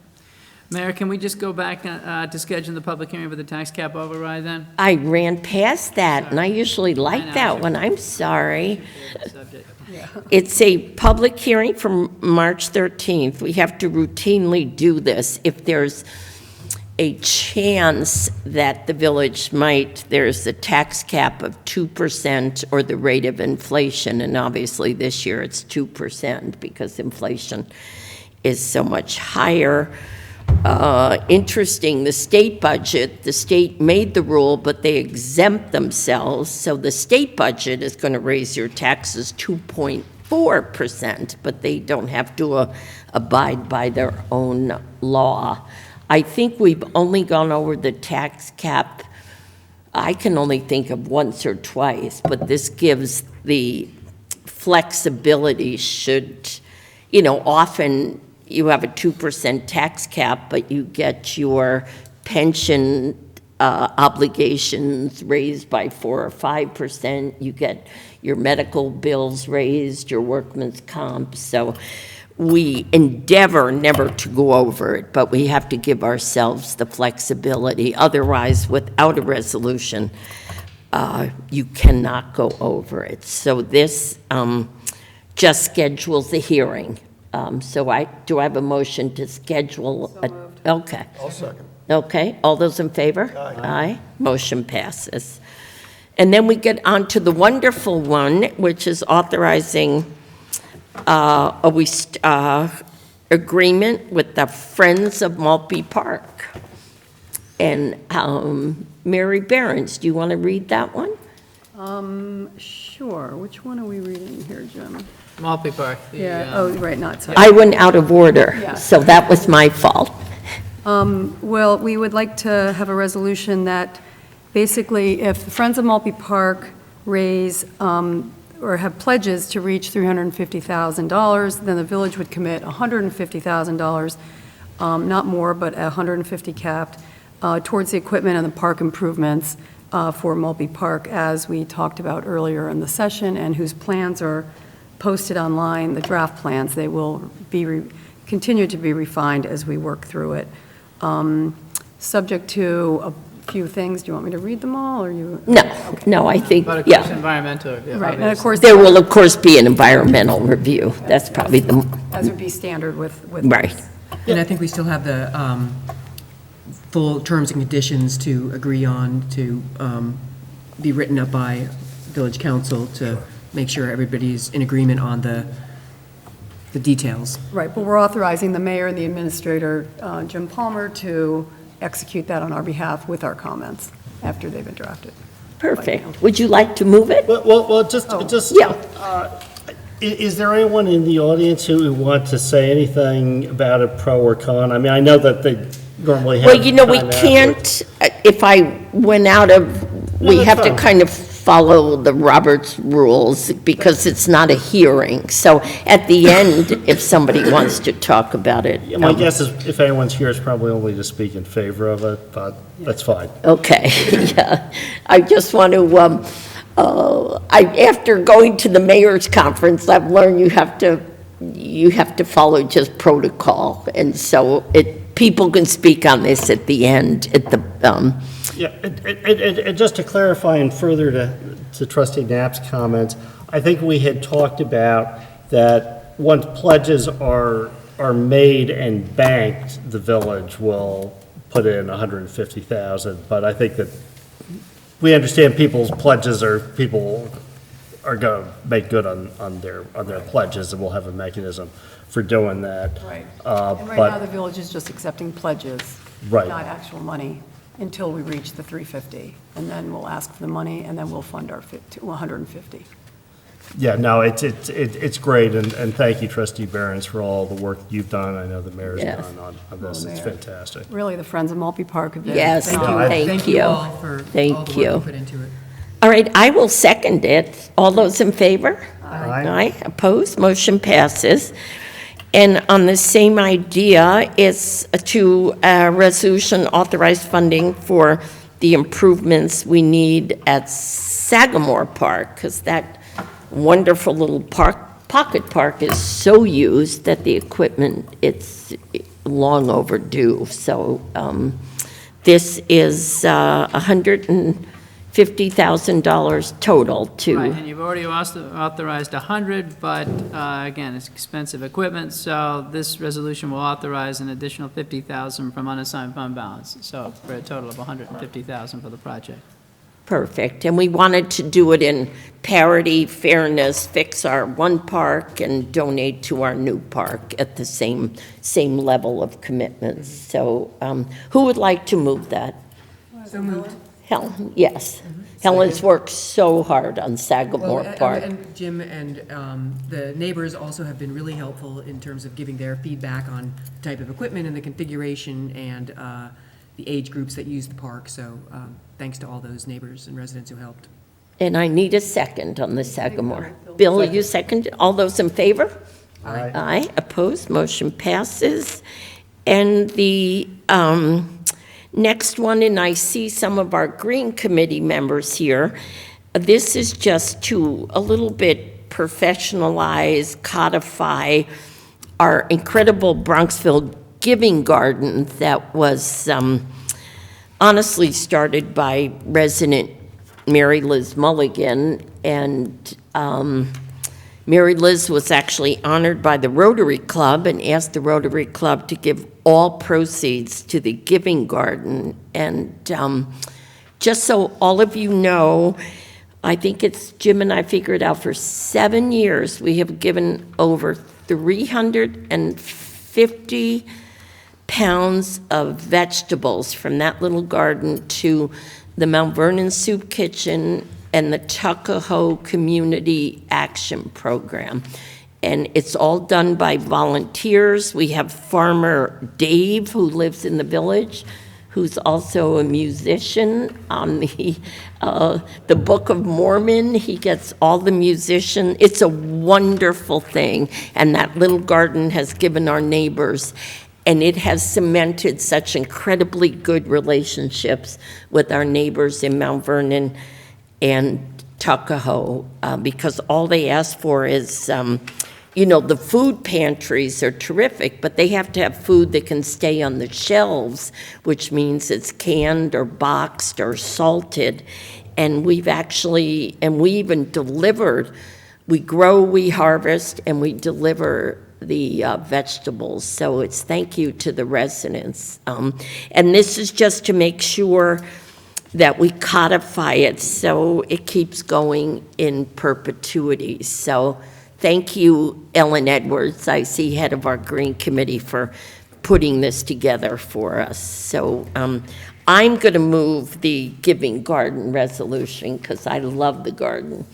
Mayor, can we just go back to schedule the public hearing for the tax cap override then? I ran past that, and I usually I like know. that one. I'm sorry. Subject. It's a public hearing from March 13th. We have to routinely do this. If there's a chance that the village might, there's a tax cap of 2% or the rate of inflation, and obviously this year it's 2% because inflation is so much higher. Interesting, the state budget, the state made the rule, but they exempt themselves, so the state budget is going to raise your taxes 2.4%, but they don't have to abide by their own law. I think we've only gone over the tax cap, I can only think of once or twice, but this gives the flexibility should, often you have a 2% tax cap, but you get your pension obligations raised by 4 or 5%. You get your medical bills raised, your workman's comp. So we endeavor never to go over it, but we have to give ourselves the flexibility. Otherwise, without a resolution, you cannot go over it. So this just schedules the hearing. Do I have a motion to schedule? Okay. I'll second. Okay, all those in favor? Aye. Motion passes. And then we get on to the wonderful one, which is authorizing agreement with the Friends of Maltby Park. And Mary Behrens, do you want to read that one? Sure. Which one are we reading here, Jim? Maltby Park. Right, not so. I went out of order, Yeah. so that was my fault. Well, we would like to have a resolution that basically if the Friends of Maltby Park raise or have pledges to reach $350,000, then the village would commit $150,000, not more, but $150 capped, towards the equipment and the park improvements for Maltby Park, as we talked about earlier in the session, and whose plans are posted online, the draft plans. They will be continue to be refined as we work through it. Subject to a few things. Do you want me to read them all, or you? No, I think, But of course, yeah. environmental. Yeah, Right, and of course. There will, of course, be an environmental review. That's probably the, As would be standard with. right. this. And I think we still have the full terms and conditions to agree on, to be written up by village council to make sure everybody's in agreement on the details. Right, but we're authorizing the mayor and the administrator, Jim Palmer, to execute that on our behalf with our comments after they've been drafted. Perfect. Would you like to move it? Well, just, Yeah. is there anyone in the audience who would want to say anything about it, pro or con? I mean, I know that they normally have. Well, we time can't, if I went out of, we that's have to fine. kind of follow the Roberts rules because it's not a hearing. So at the end, if somebody wants to talk about it. Yeah, my guess is if anyone's here, it's probably only to speak in favor of it, but that's fine. Okay, yeah. I just want to, after going to the mayor's conference, I've learned you have to follow just protocol. And so people can speak on this at the end, at the, Yeah, and just to clarify and further to trustee Knapp's comments, I think we had talked about that once pledges are made and banked, the village will put in $150,000, but I think that we understand people's pledges are people are going to make good on their pledges, and we'll have a mechanism for doing that. Right. And right now, the village is just accepting pledges. Right. Not actual money, until we reach the 350. And then we'll ask for the money, and then we'll fund our 150. Yeah, no, it's great, and thank you, trustee Behrens, for all the work you've done. I know the mayor's Yes. done on this. It's fantastic. Really, the Friends of Mulpe Park have been. Yes, phenomenal. thank you. all for all Thank the work you. you put into it. All right, I will second it. All those in favor? Aye. Opposed? Motion passes. And on the same idea, it's to resolution authorize funding for the improvements we need at Sagamore Park, because that wonderful little pocket park is so used that the equipment, it's long overdue. So this is $150,000 total to. Right, and you've already authorized 100, but again, it's expensive equipment, so this resolution will authorize an additional 50,000 from unassigned fund balance, so for a total of 150,000 for the project. Perfect, and we wanted to do it in parity, fairness, fix our one park and donate to our new park at the same level of commitments. So who would like to move that? So moved. Helen, yes. Helen's worked so hard on Sagamore Well, Park. and Jim and the neighbors also have been really helpful in terms of giving their feedback on the type of equipment and the configuration and the age groups that use the park. So thanks to all those neighbors and residents who helped. And I need a second on the Sagamore. Bill, you second? All those in favor? Aye. Aye, opposed, motion passes. And the next one, and I see some of our Green Committee members here, this is just to a little bit professionalize, codify our incredible Bronxville Giving Garden that was honestly started by resident Mary Liz Mulligan, and Mary Liz was actually honored by the Rotary Club and asked the Rotary Club to give all proceeds to the Giving Garden. And just so all of you know, I think it's Jim and I figured out for 7 years, we have given over 350 pounds of vegetables from that little garden to the Mount Vernon Soup Kitchen and the Tuckahoe Community Action Program. And it's all done by volunteers. We have Farmer Dave, who lives in the village, who's also a musician on the Book of Mormon. He gets all the musicians. It's a wonderful thing. And that little garden has given our neighbors, and it has cemented such incredibly good relationships with our neighbors in Mount Vernon and Tuckahoe, because all they ask for is, the food pantries are terrific, but they have to have food that can stay on the shelves, which means it's canned or boxed or salted. And we even delivered, we grow, we harvest, and we deliver the vegetables. So it's thank you to the residents. And this is just to make sure that we codify it so it keeps going in perpetuity. So thank you, Ellen Edwards, I see head of our Green Committee, for putting this together for us. So I'm going to move the Giving Garden resolution because I love the garden.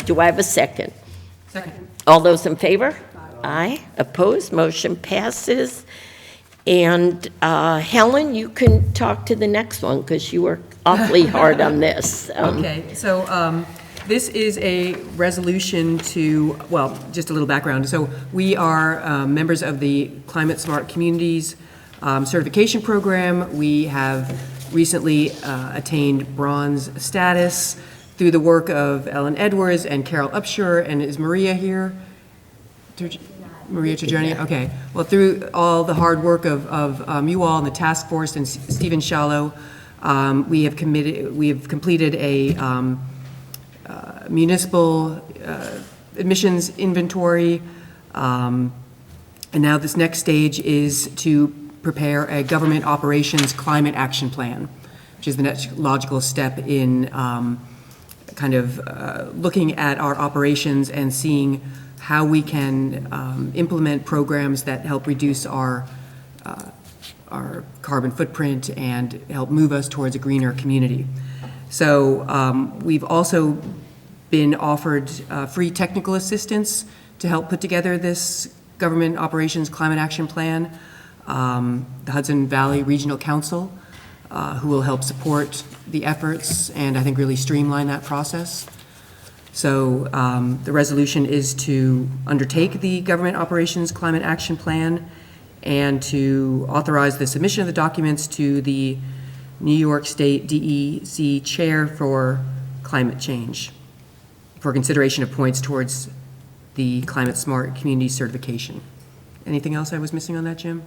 Do I have a second? Second. All those in favor? Aye. Opposed? Motion passes. And Helen, you can talk to the next one because you were awfully hard on this. Okay, so this is a resolution to, well, just a little background. So we are members of the Climate Smart Communities certification program. We have recently attained bronze status through the work of Ellen Edwards and Carol Upshur. And is Maria here? Maria Tajani? Okay. Well, through all the hard work of you all and the task force and Stephen Shallow, we have completed a municipal emissions inventory, and now this next stage is to prepare a government operations climate action plan, which is the next logical step in kind of looking at our operations and seeing how we can implement programs that help reduce our carbon footprint and help move us towards a greener community. So we've also been offered free technical assistance to help put together this Government Operations Climate Action Plan. The Hudson Valley Regional Council, who will help support the efforts and I think really streamline that process. So the resolution is to undertake the Government Operations Climate Action Plan and to authorize the submission of the documents to the New York State DEC Chair for Climate Change for consideration of points towards the Climate Smart Community Certification. Anything else I was missing on that, Jim?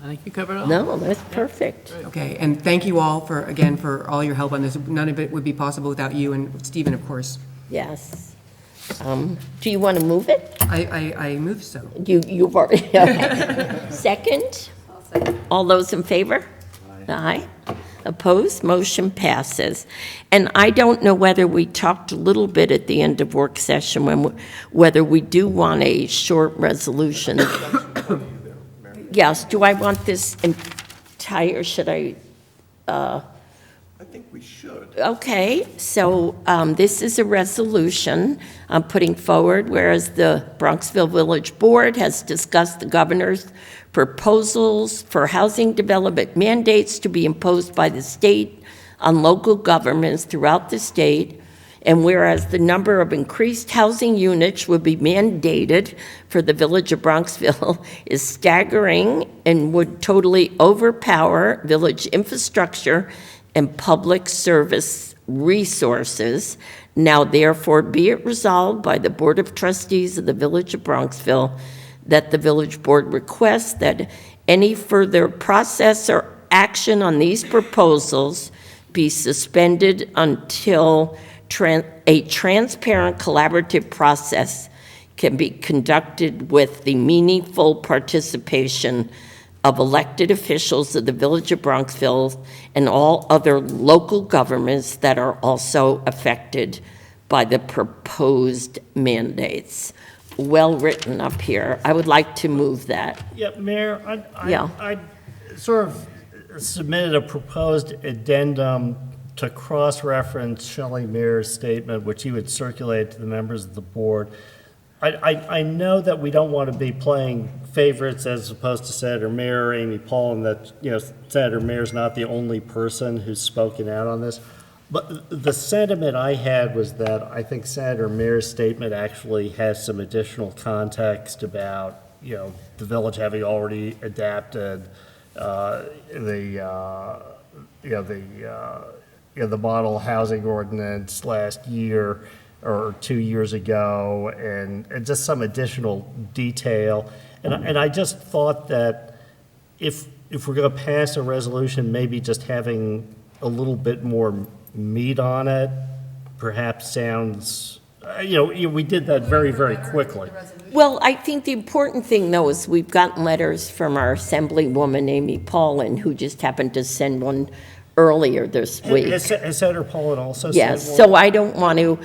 I think you covered it all. No, that's perfect. Okay, and thank you all for, again, for all your help on this. None of it would be possible without you and Stephen, of course. Yes. Do you want to move it? I move so. You've already, okay. Second? All those in favor? Aye. Opposed? Motion passes. And I don't know whether we talked a little bit at the end of work session whether we do want a short resolution. Yes, do I want this entire, should I? I think we should. Okay, so this is a resolution I'm putting forward, whereas the Bronxville Village Board has discussed the governor's proposals for housing development mandates to be imposed by the state on local governments throughout the state, and whereas the number of increased housing units would be mandated for the village of Bronxville is staggering and would totally overpower village infrastructure and public service resources. Now therefore be it resolved by the Board of Trustees of the Village of Bronxville that the village board requests that any further process or action on these proposals be suspended until a transparent collaborative process can be conducted with the meaningful participation of elected officials of the Village of Bronxville and all other local governments that are also affected by the proposed mandates. Well written up here. I would like to move that. Yeah, Mayor, Yeah. I sort of submitted a proposed addendum to cross-reference Shelley Mayor's statement, which he would circulate to the members of the board. I know that we don't want to be playing favorites as opposed to Senator Mayor, Amy Paul, and that, Senator Mayor's not the only person who's spoken out on this. But the sentiment I had was that I think Senator Mayor's statement actually has some additional context about, the village having already adapted the model housing ordinance last year or 2 years ago, and just some additional detail. And I just thought that if we're going to pass a resolution, maybe just having a little bit more meat on it perhaps sounds, we did that very, very quickly. Well, I think the important thing, though, is we've gotten letters from our Assemblywoman, Amy Paulin, who just happened to send one earlier this week. Has Senator Paulin also said Yes, one? so I don't want to,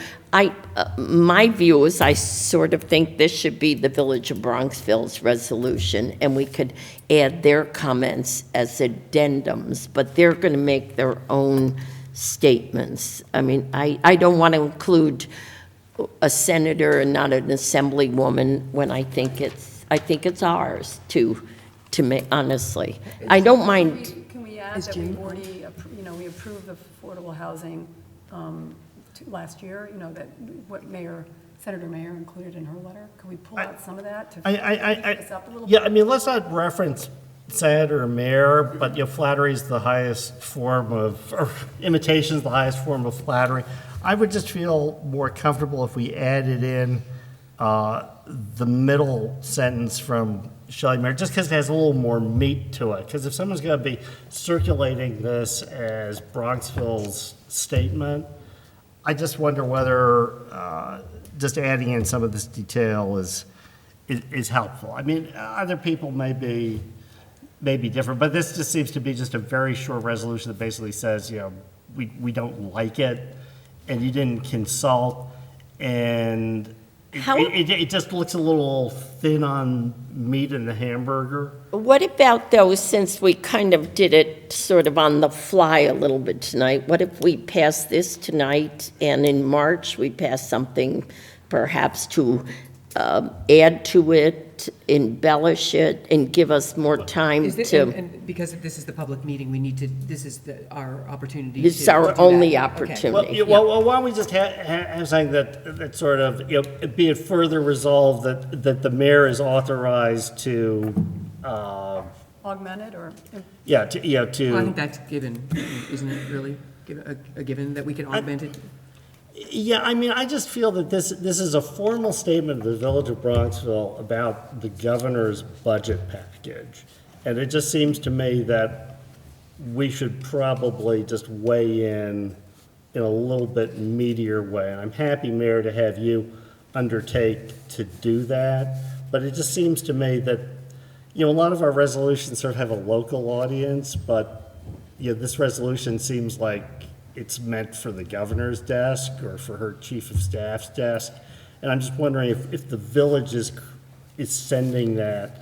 my view is I sort of think this should be the Village of Bronxville's resolution, and we could add their comments as addendums, but they're going to make their own statements. I mean, I don't want to include a senator and not an assemblywoman when I think it's ours to make, honestly. I don't mind. Can we add that we already, we approved the affordable housing last year, that what Senator Mayor included in her letter? Can we pull out some of that to pick this up a little bit? Yeah, I mean, let's not reference Senator Mayor, but flattery is the highest form of, or imitation is the highest form of flattery. I would just feel more comfortable if we added in the middle sentence from Shelley Mayor, just because it has a little more meat to it. Because if someone's going to be circulating this as Bronxville's statement, I just wonder whether just adding in some of this detail is helpful. I mean, other people may be different, but this just seems to be just a very short resolution that basically says, we don't like it, and you didn't consult, and How- it just looks a little thin on meat in the hamburger. What about though, since we kind of did it sort of on the fly a little bit tonight, what if we pass this tonight and in March we pass something perhaps to add to it, embellish it, and give us more time Is it, to, and because this is the public meeting, we need to, this is our opportunity this is to our do that. only Okay. opportunity. Well, why don't we just have something that sort of, be it further resolved that the mayor is authorized to, Augmented or? to. Well, I think that's given, isn't it really a given that we can augment it? Yeah, I mean, I just feel that this is a formal statement of the Village of Bronxville about the governor's budget package. And it just seems to me that we should probably just weigh in a little bit meatier way. And I'm happy, Mayor, to have you undertake to do that. But it just seems to me that, a lot of our resolutions sort of have a local audience, but, this resolution seems like it's meant for the governor's desk or for her chief of staff's desk. And I'm just wondering if the village is sending that,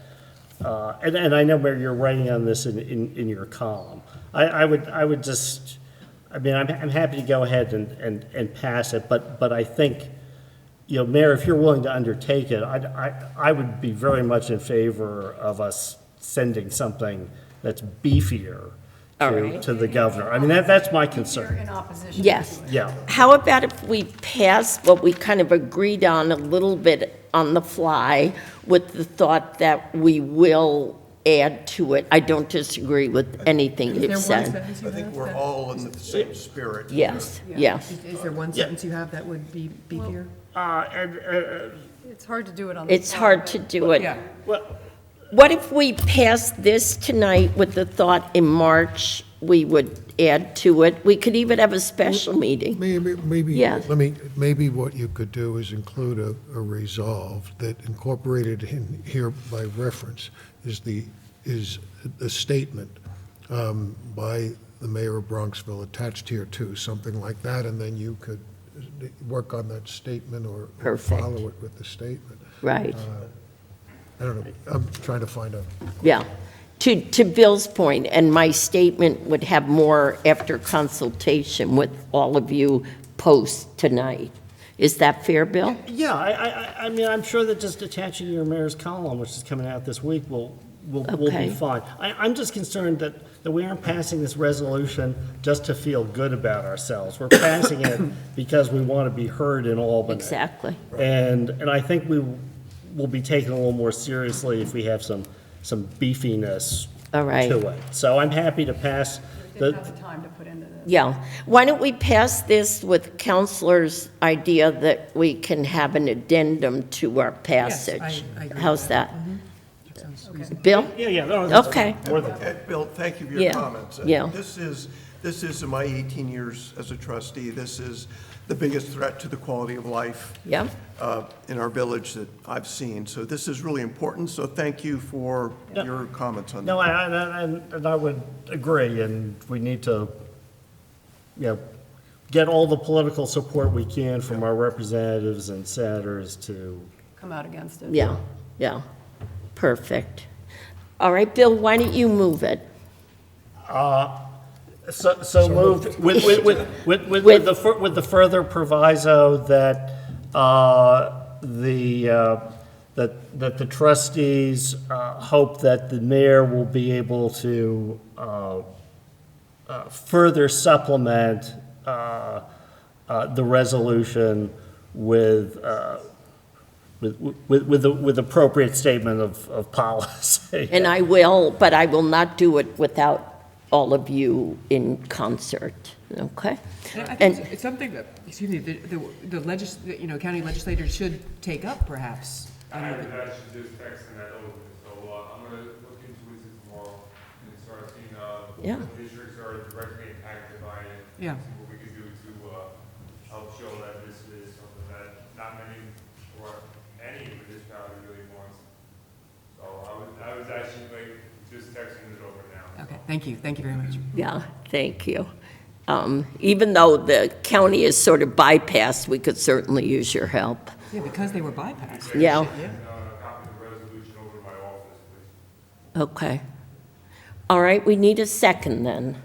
and I know, Mayor, you're writing on this in your column. I would just, I'm happy to go ahead and pass it, but I think, Mayor, if you're willing to undertake it, I would be very much in favor of us sending something that's beefier All right. to the governor. I mean, that's my You're concern. in opposition. Yes. Yeah. How about if we pass what we kind of agreed on a little bit on the fly with the thought that we will add to it? I don't disagree with anything you've said. I think we're all in the same spirit. Yes, yes. Is there one sentence you have that would be beefier? It's hard to do it on the. It's fly, hard but- to do it. Yeah. What if we pass this tonight with the thought in March we would add to it? We could even have a special meeting. Maybe, Yes. maybe what you could do is include a resolve that incorporated in here by reference is a statement by the mayor of Bronxville attached here too, something like that, and then you could work on that statement or Perfect. follow it with the statement. Right, I don't know, I'm trying to find a, yeah. To Bill's point, and my statement would have more after consultation with all of you post tonight. Is that fair, Bill? Yeah, I mean, I'm sure that just attaching your mayor's column, which is coming out this week, will Okay. be fine. I'm just concerned that we aren't passing this resolution just to feel good about ourselves. We're passing it because we want to be heard in Albany. Exactly. And I think we will be taken a little more seriously if we have some beefiness All right. to it. So I'm happy to pass Didn't have the, the time to put into this. Yeah. Why don't we pass this with Counselor's idea that we can have an addendum to our passage? I agree with How's that? That sounds reasonable. Bill? yeah, no, that's Okay. more than Bill, thank you for Yeah, your comments. yeah. This is in my 18 years as a trustee, this is the biggest threat to the quality of life Yeah? in our village that I've seen. So this is really important, so thank you for your comments on that. No, and I would agree, and we need to, get all the political support we can from our representatives and senators to, Come out against it. Yeah, yeah. Perfect. All right, Bill, why don't you move it? so moved with the further proviso that, that the trustees hope that the mayor will be able to further supplement the resolution with appropriate statement of policy. And I will, but I will not do it without all of you in concert, okay? And I And- think it's something that, excuse me, county legislators should take up perhaps. I have actually just texting that over, so I'm gonna look into it tomorrow and start seeing, Yeah. what districts are directly impacted by it. Yeah. See what we can do to, help show that this is something that not many or any municipality really wants. So I was actually like, just texting it over now. Okay, thank you very much. Yeah, thank you. Even though the county is sort of bypassed, we could certainly use your help. Yeah, because they were bypassed. Yeah, Copy of the resolution over to my office, please. okay. All right, we need a second then.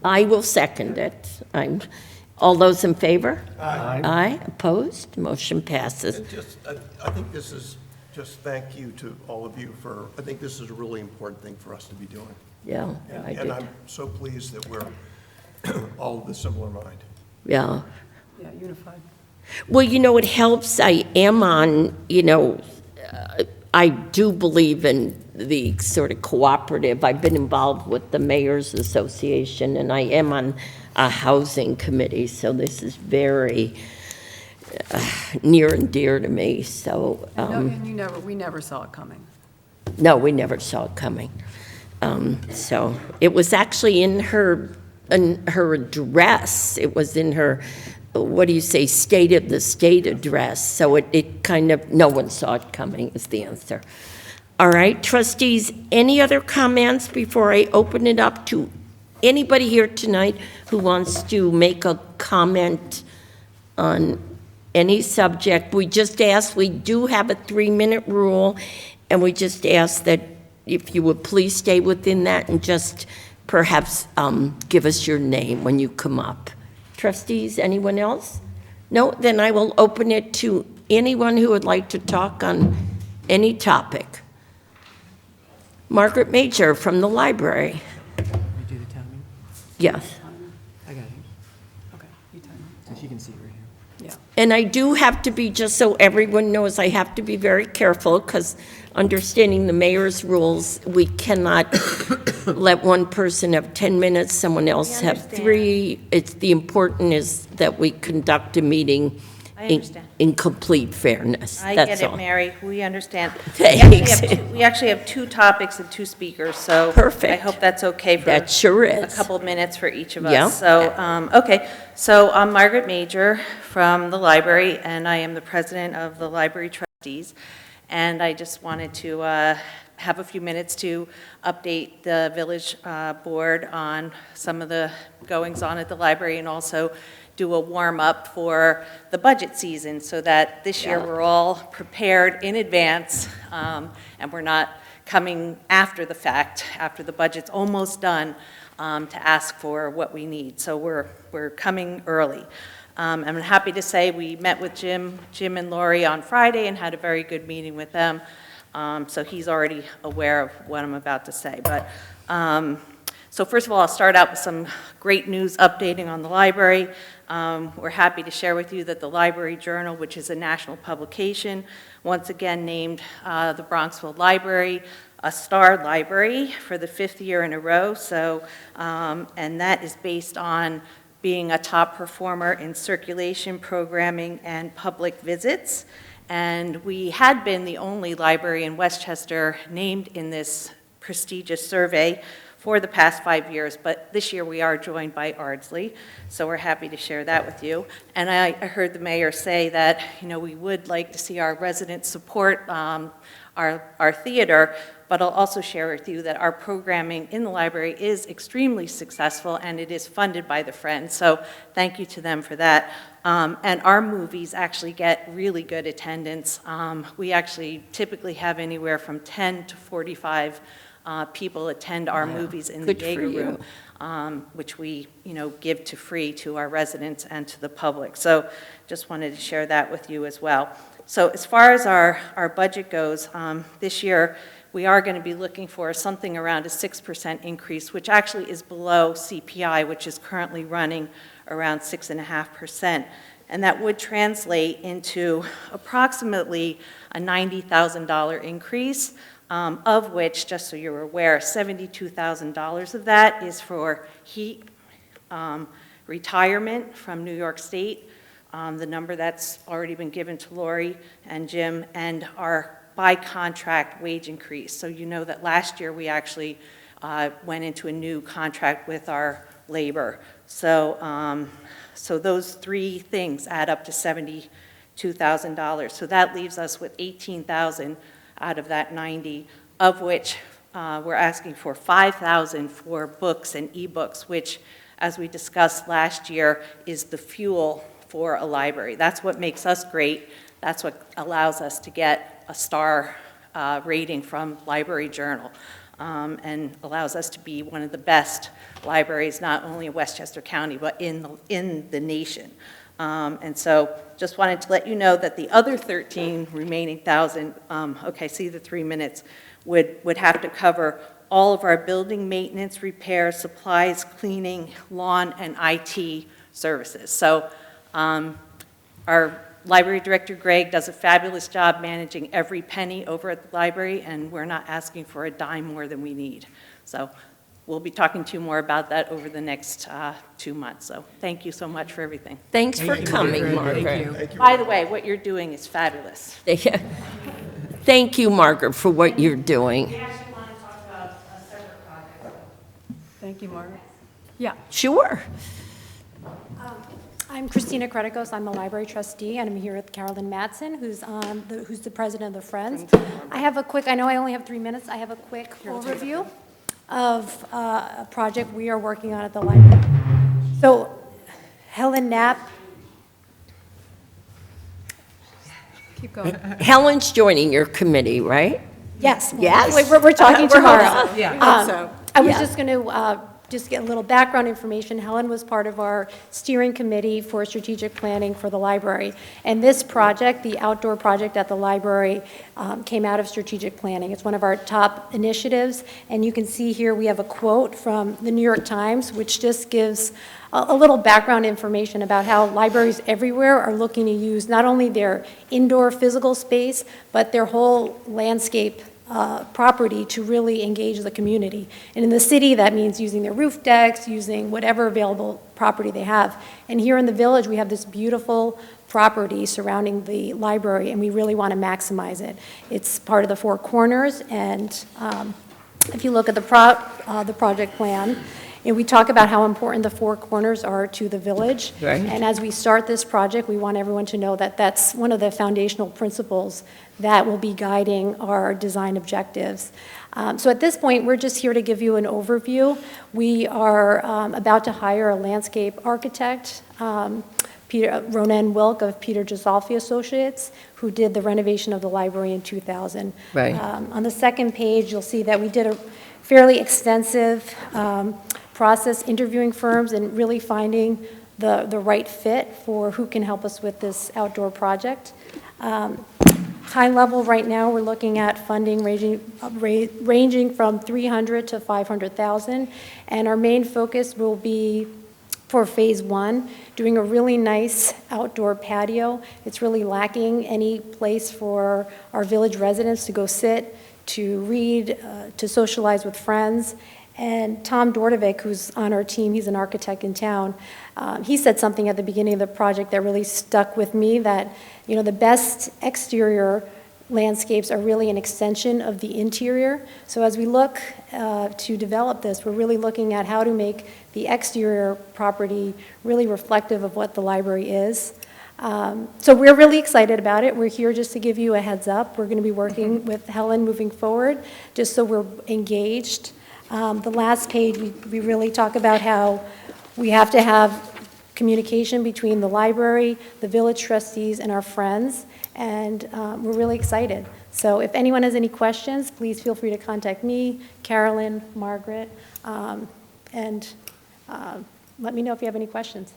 I will second it. All those in favor? Aye. Aye, opposed, motion passes. And just, I think this is, just thank you to all of you for, I think this is a really important thing for us to be doing. Yeah, I And did, I'm so pleased that we're all of a similar mind. yeah. Yeah, unified. Well, it helps, I am on, I do believe in the sort of cooperative. I've been involved with the Mayor's Association, and I am on a housing committee, so this is very near and dear to me, so, And we never saw it coming. no, we never saw it coming. So, it was actually in her address, it was in her, what do you say, State of the State address, so it kind of, no one saw it coming is the answer. All right, trustees, any other comments before I open it up to anybody here tonight who wants to make a comment on any subject? We just ask, we do have a 3-minute rule, and we just ask that if you would please stay within that and just perhaps give us your name when you come up. Trustees, anyone else? No? Then I will open it to anyone who would like to talk on any topic. Margaret Major from the library. We do the timing? Yes. I got it. Okay, you time So she can see right here. it. Yeah. And I do have to be, just so everyone knows, I have to be very careful, because understanding the mayor's rules, we cannot let one person have 10 minutes, someone else have 3. It's, the important is that we conduct a meeting I understand. in complete fairness. I That's get it, all. Mary, we understand. Thanks. We actually have 2 topics and 2 speakers, so. Perfect. I hope that's okay for. That sure A is. couple of minutes for each of us. Yeah. So, okay, so I'm Margaret Major from the library, and I am the president of the Library Trustees. And I just wanted to have a few minutes to update the village board on some of the goings-on at the library, and also do a warm-up for the budget season, so that this year we're all prepared in advance, and we're not coming after the fact, after the budget's almost done, to ask for what we need. So we're coming early. I'm happy to say we met with Jim and Lori on Friday and had a very good meeting with them. So he's already aware of what I'm about to say. But so first of all, I'll start out with some great news updating on the library. We're happy to share with you that the Library Journal, which is a national publication, once again named the Bronxville Library a star library for the 5th year in a row. So, and that is based on being a top performer in circulation, programming, and public visits. And we had been the only library in Westchester named in this prestigious survey for the past 5 years, but this year we are joined by Ardsley, so we're happy to share that with you. And I heard the mayor say that, we would like to see our residents support our theater, but I'll also share with you that our programming in the library is extremely successful, and it is funded by the Friends, so thank you to them for that. And our movies actually get really good attendance. We actually typically have anywhere from 10 to 45 people attend our movies in the Good for Jaeger you. Room, which we, give to free to our residents and to the public. So just wanted to share that with you as well. So as far as our budget goes, this year we are going to be looking for something around a 6% increase, which actually is below CPI, which is currently running around 6.5%. And that would translate into approximately a $90,000 increase, of which, just so you're aware, $72,000 of that is for heat retirement from New York State, the number that's already been given to Lori and Jim, and our by contract wage increase. So you know that last year we actually went into a new contract with our labor. So, so those 3 things add up to $72,000. So that leaves us with $18,000 out of that 90, of which we're asking for $5,000 for books and ebooks, which as we discussed last year, is the fuel for a library. That's what makes us great. That's what allows us to get a star rating from Library Journal, and allows us to be one of the best libraries, not only in Westchester County, but in the nation. And so just wanted to let you know that the other 13 remaining thousand, okay, see the 3 minutes, would have to cover all of our building maintenance, repairs, supplies, cleaning, lawn, and IT services. So our library director, Greg, does a fabulous job managing every penny over at the library, and we're not asking for a dime more than we need. So we'll be talking to you more about that over the next 2 months. So thank you so much for everything. Thanks for coming, Thank Margaret. you. By the way, what you're doing is fabulous. Thank you, Margaret, for what you're doing. We actually want to talk about a separate project. Thank you, Margaret. Yeah. Sure. I'm Christina Kretikos. I'm a library trustee, and I'm here with Carolyn Mattson, who's the president of the Friends. I know I only have 3 minutes. I have a quick overview of a project we are working on at the library. So Helen Knapp. Keep going. Helen's joining your committee, right? Yes. Yes. We're talking tomorrow. Yeah. I was Yeah. just going to just get a little background information. Helen was part of our steering committee for strategic planning for the library. And this project, the outdoor project at the library, came out of strategic planning. It's one of our top initiatives. And you can see here we have a quote from the New York Times, which just gives a little background information about how libraries everywhere are looking to use not only their indoor physical space, but their whole landscape property to really engage the community. And in the city, that means using their roof decks, using whatever available property they have. And here in the village, we have this beautiful property surrounding the library, and we really want to maximize it. It's part of the Four Corners, and if you look at the project plan, and we talk about how important the Four Corners are to the village. Right. And as we start this project, we want everyone to know that that's one of the foundational principles that will be guiding our design objectives. So at this point, we're just here to give you an overview. We are about to hire a landscape architect, Ronan Wilk of Peter Gisolfi Associates, who did the renovation of the library in 2000. Right. On the second page, you'll see that we did a fairly extensive process interviewing firms and really finding the right fit for who can help us with this outdoor project. High level right now, we're looking at funding ranging from 300 to 500,000, and our main focus will be for phase one, doing a really nice outdoor patio. It's really lacking any place for our village residents to go sit, to read, to socialize with friends. And Tom Dordovic, who's on our team, he's an architect in town, he said something at the beginning of the project that really stuck with me, that, you know, the best exterior landscapes are really an extension of the interior. So as we look to develop this, we're really looking at how to make the exterior property really reflective of what the library is. So we're really excited about it. We're here just to give you a heads up. We're going to be working with Helen moving forward, just so we're engaged. The last page, we really talk about how we have to have communication between the library, the village trustees, and our friends, and we're really excited. So if anyone has any questions, please feel free to contact me, Carolyn, Margaret, and let me know if you have any questions.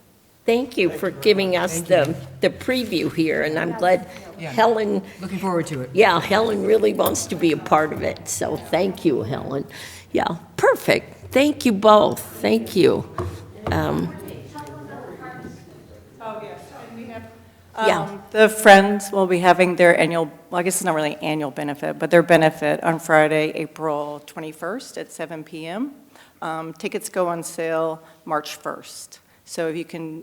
Thank you for giving us the preview here, and I'm glad Yeah. Helen, Looking forward to it. yeah, Helen really wants to be a part of it, so thank you, Helen. Yeah, perfect. Thank you both. Thank you. Yeah. The Friends will be having their annual, well, I guess it's not really annual benefit, but their benefit on Friday, April 21st at 7 p.m. Tickets go on sale March 1st. So if you can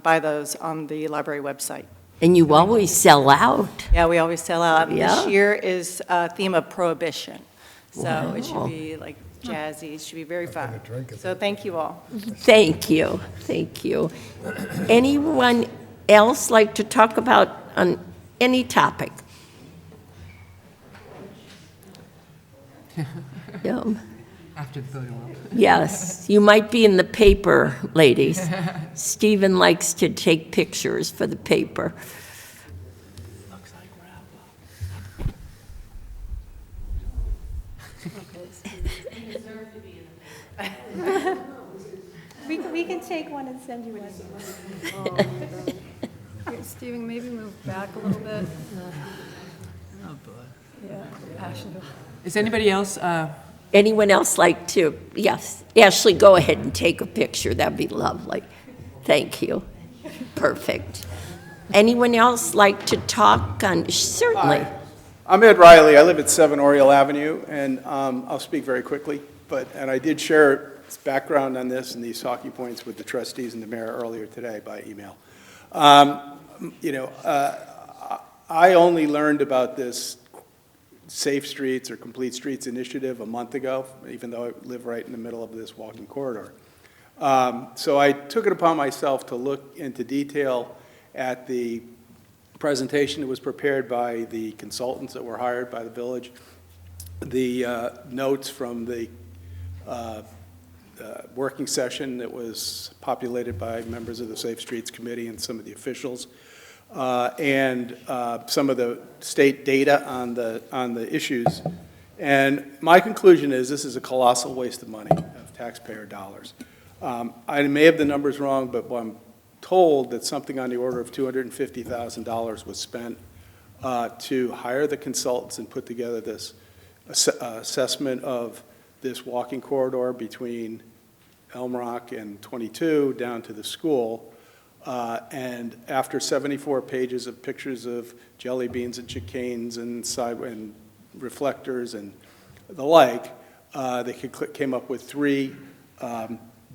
buy those on the library website. And you always sell out. Yeah, we always sell out. Yeah. This year is a theme of prohibition. So it Wow. should be like jazzy, it should be very fun. gonna drink it. So thank you all. Thank you. Thank you. Anyone else like to talk about on any topic? Yeah. After the photo op. Yes, you might be in the paper, ladies. Stephen likes to take pictures for the paper. We can take one and send you one. Okay, Stephen, maybe move back a little bit. Oh, boy. Yeah, Ashley. Is anybody else, Anyone else like to? Yes, Ashley, go ahead and take a picture. That'd be lovely. Thank you. Perfect. Anyone else like to talk on? Certainly. Hi. I'm Ed Riley. I live at 7 Oriole Avenue, and I'll speak very quickly. And I did share background on this and these talking points with the trustees and the mayor earlier today by email. I only learned about this Safe Streets or Complete Streets initiative a month ago, even though I live right in the middle of this walking corridor. So I took it upon myself to look into detail at the presentation that was prepared by the consultants that were hired by the village, the notes from the working session that was populated by members of the Safe Streets Committee and some of the officials, and some of the state data on the issues. And my conclusion is this is a colossal waste of money, of taxpayer dollars. I may have the numbers wrong, but I'm told that something on the order of $250,000 was spent to hire the consultants and put together this assessment of this walking corridor between Elm Rock and 22 down to the school. And after 74 pages of pictures of jelly beans and chicanes and reflectors and the like, they came up with 3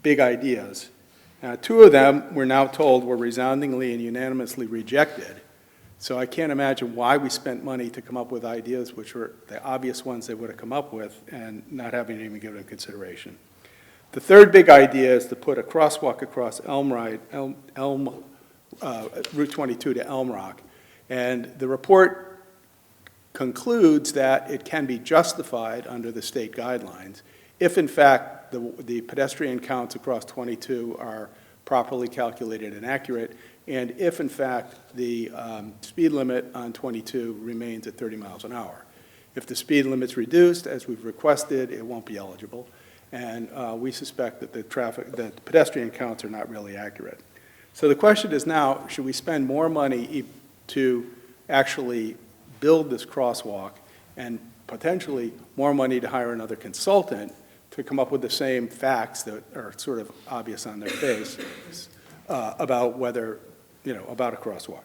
big ideas. Two of them, we're now told, were resoundingly and unanimously rejected. So I can't imagine why we spent money to come up with ideas which were the obvious ones they would have come up with and not having even given them consideration. The third big idea is to put a crosswalk across Route 22 to Elm Rock. And the report concludes that it can be justified under the state guidelines if, in fact, the pedestrian counts across 22 are properly calculated and accurate, and if, in fact, the speed limit on 22 remains at 30 miles an hour. If the speed limit's reduced, as we've requested, it won't be eligible. And we suspect that the pedestrian counts are not really accurate. So the question is now, should we spend more money to actually build this crosswalk and potentially more money to hire another consultant to come up with the same facts that are sort of obvious on their face about whether, about a crosswalk?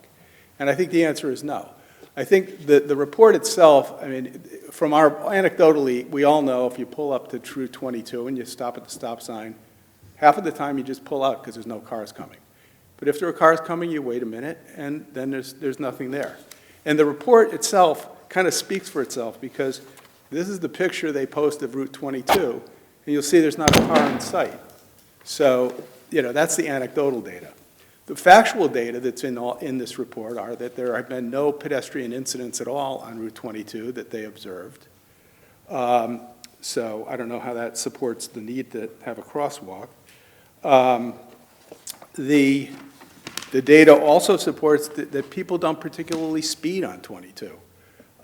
And I think the answer is no. I think the report itself, I mean, anecdotally, we all know if you pull up to Route 22 and you stop at the stop sign, half of the time you just pull out because there's no cars coming. But if there are cars coming, you wait a minute, and then there's nothing there. And the report itself kind of speaks for itself, because this is the picture they post of Route 22, and you'll see there's not a car in sight. So, that's the anecdotal data. The factual data that's in this report are that there have been no pedestrian incidents at all on Route 22 that they observed. So I don't know how that supports the need to have a crosswalk. The data also supports that people don't particularly speed on 22.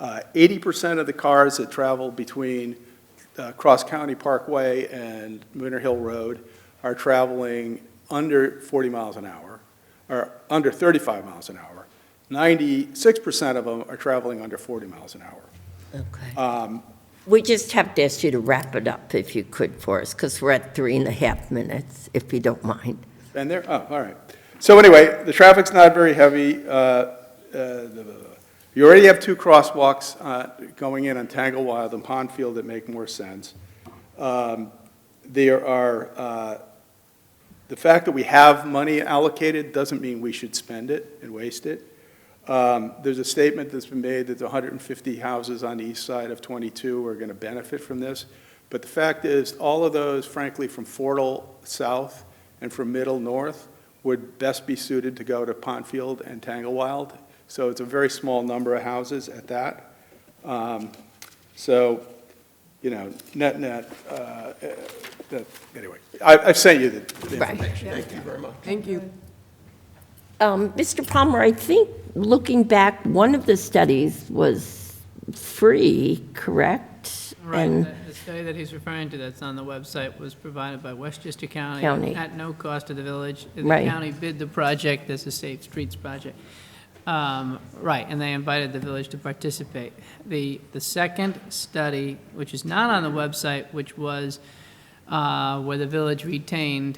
80% of the cars that travel between Cross County Parkway and Winter Hill Road are traveling under 40 miles an hour, or under 35 miles an hour. 96% of them are traveling under 40 miles an hour. Okay. We just have to ask you to wrap it up, if you could, for us, because we're at 3.5 minutes, if you don't mind. And there, all right. So anyway, the traffic's not very heavy. You already have 2 crosswalks going in on Tanglewild and Pondfield that make more sense. There are, the fact that we have money allocated doesn't mean we should spend it and waste it. There's a statement that's been made that the 150 houses on the east side of 22 are going to benefit from this. But the fact is, all of those, frankly, from Fortle south and from Middle north, would best be suited to go to Pondfield and Tanglewild. So it's a very small number of houses at that. So, you know, net, anyway, I've sent you the Right. information. Thank you very much. Thank you. Mr. Palmer, I think, looking back, one of the studies was free, correct? Right, And the study that he's referring to that's on the website was provided by Westchester County. County at no cost to the village. The Right. county bid the project as a Safe Streets project. Right, and they invited the village to participate. The second study, which is not on the website, which was where the village retained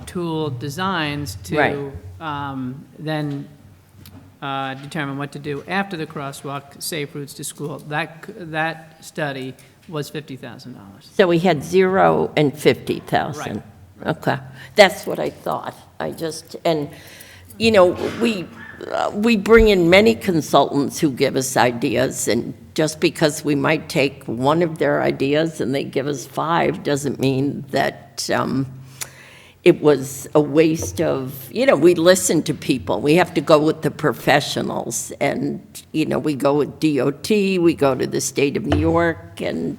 tool designs Right. to then determine what to do after the crosswalk, safe routes to school. That study was $50,000. so we had 0 and 50,000. Okay, that's what I thought. And, you know, we bring in many consultants who give us ideas, and just because we might take one of their ideas and they give us 5 doesn't mean that it was a waste of, you know, we listen to people. We have to go with the professionals, and, you know, we go with DOT, we go to the state of New York, and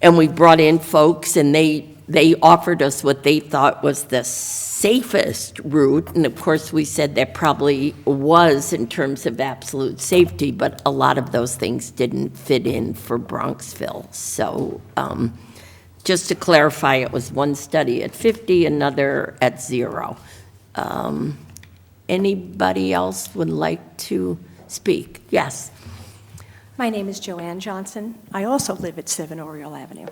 we brought in folks, and they offered us what they thought was the safest route, and of course, we said there probably was in terms of absolute safety, but a lot of those things didn't fit in for Bronxville. So just to clarify, it was one study at 50, another at 0. Anybody else would like to speak? Yes. My name is Joanne Johnson. I also live at 7 Oriole Avenue.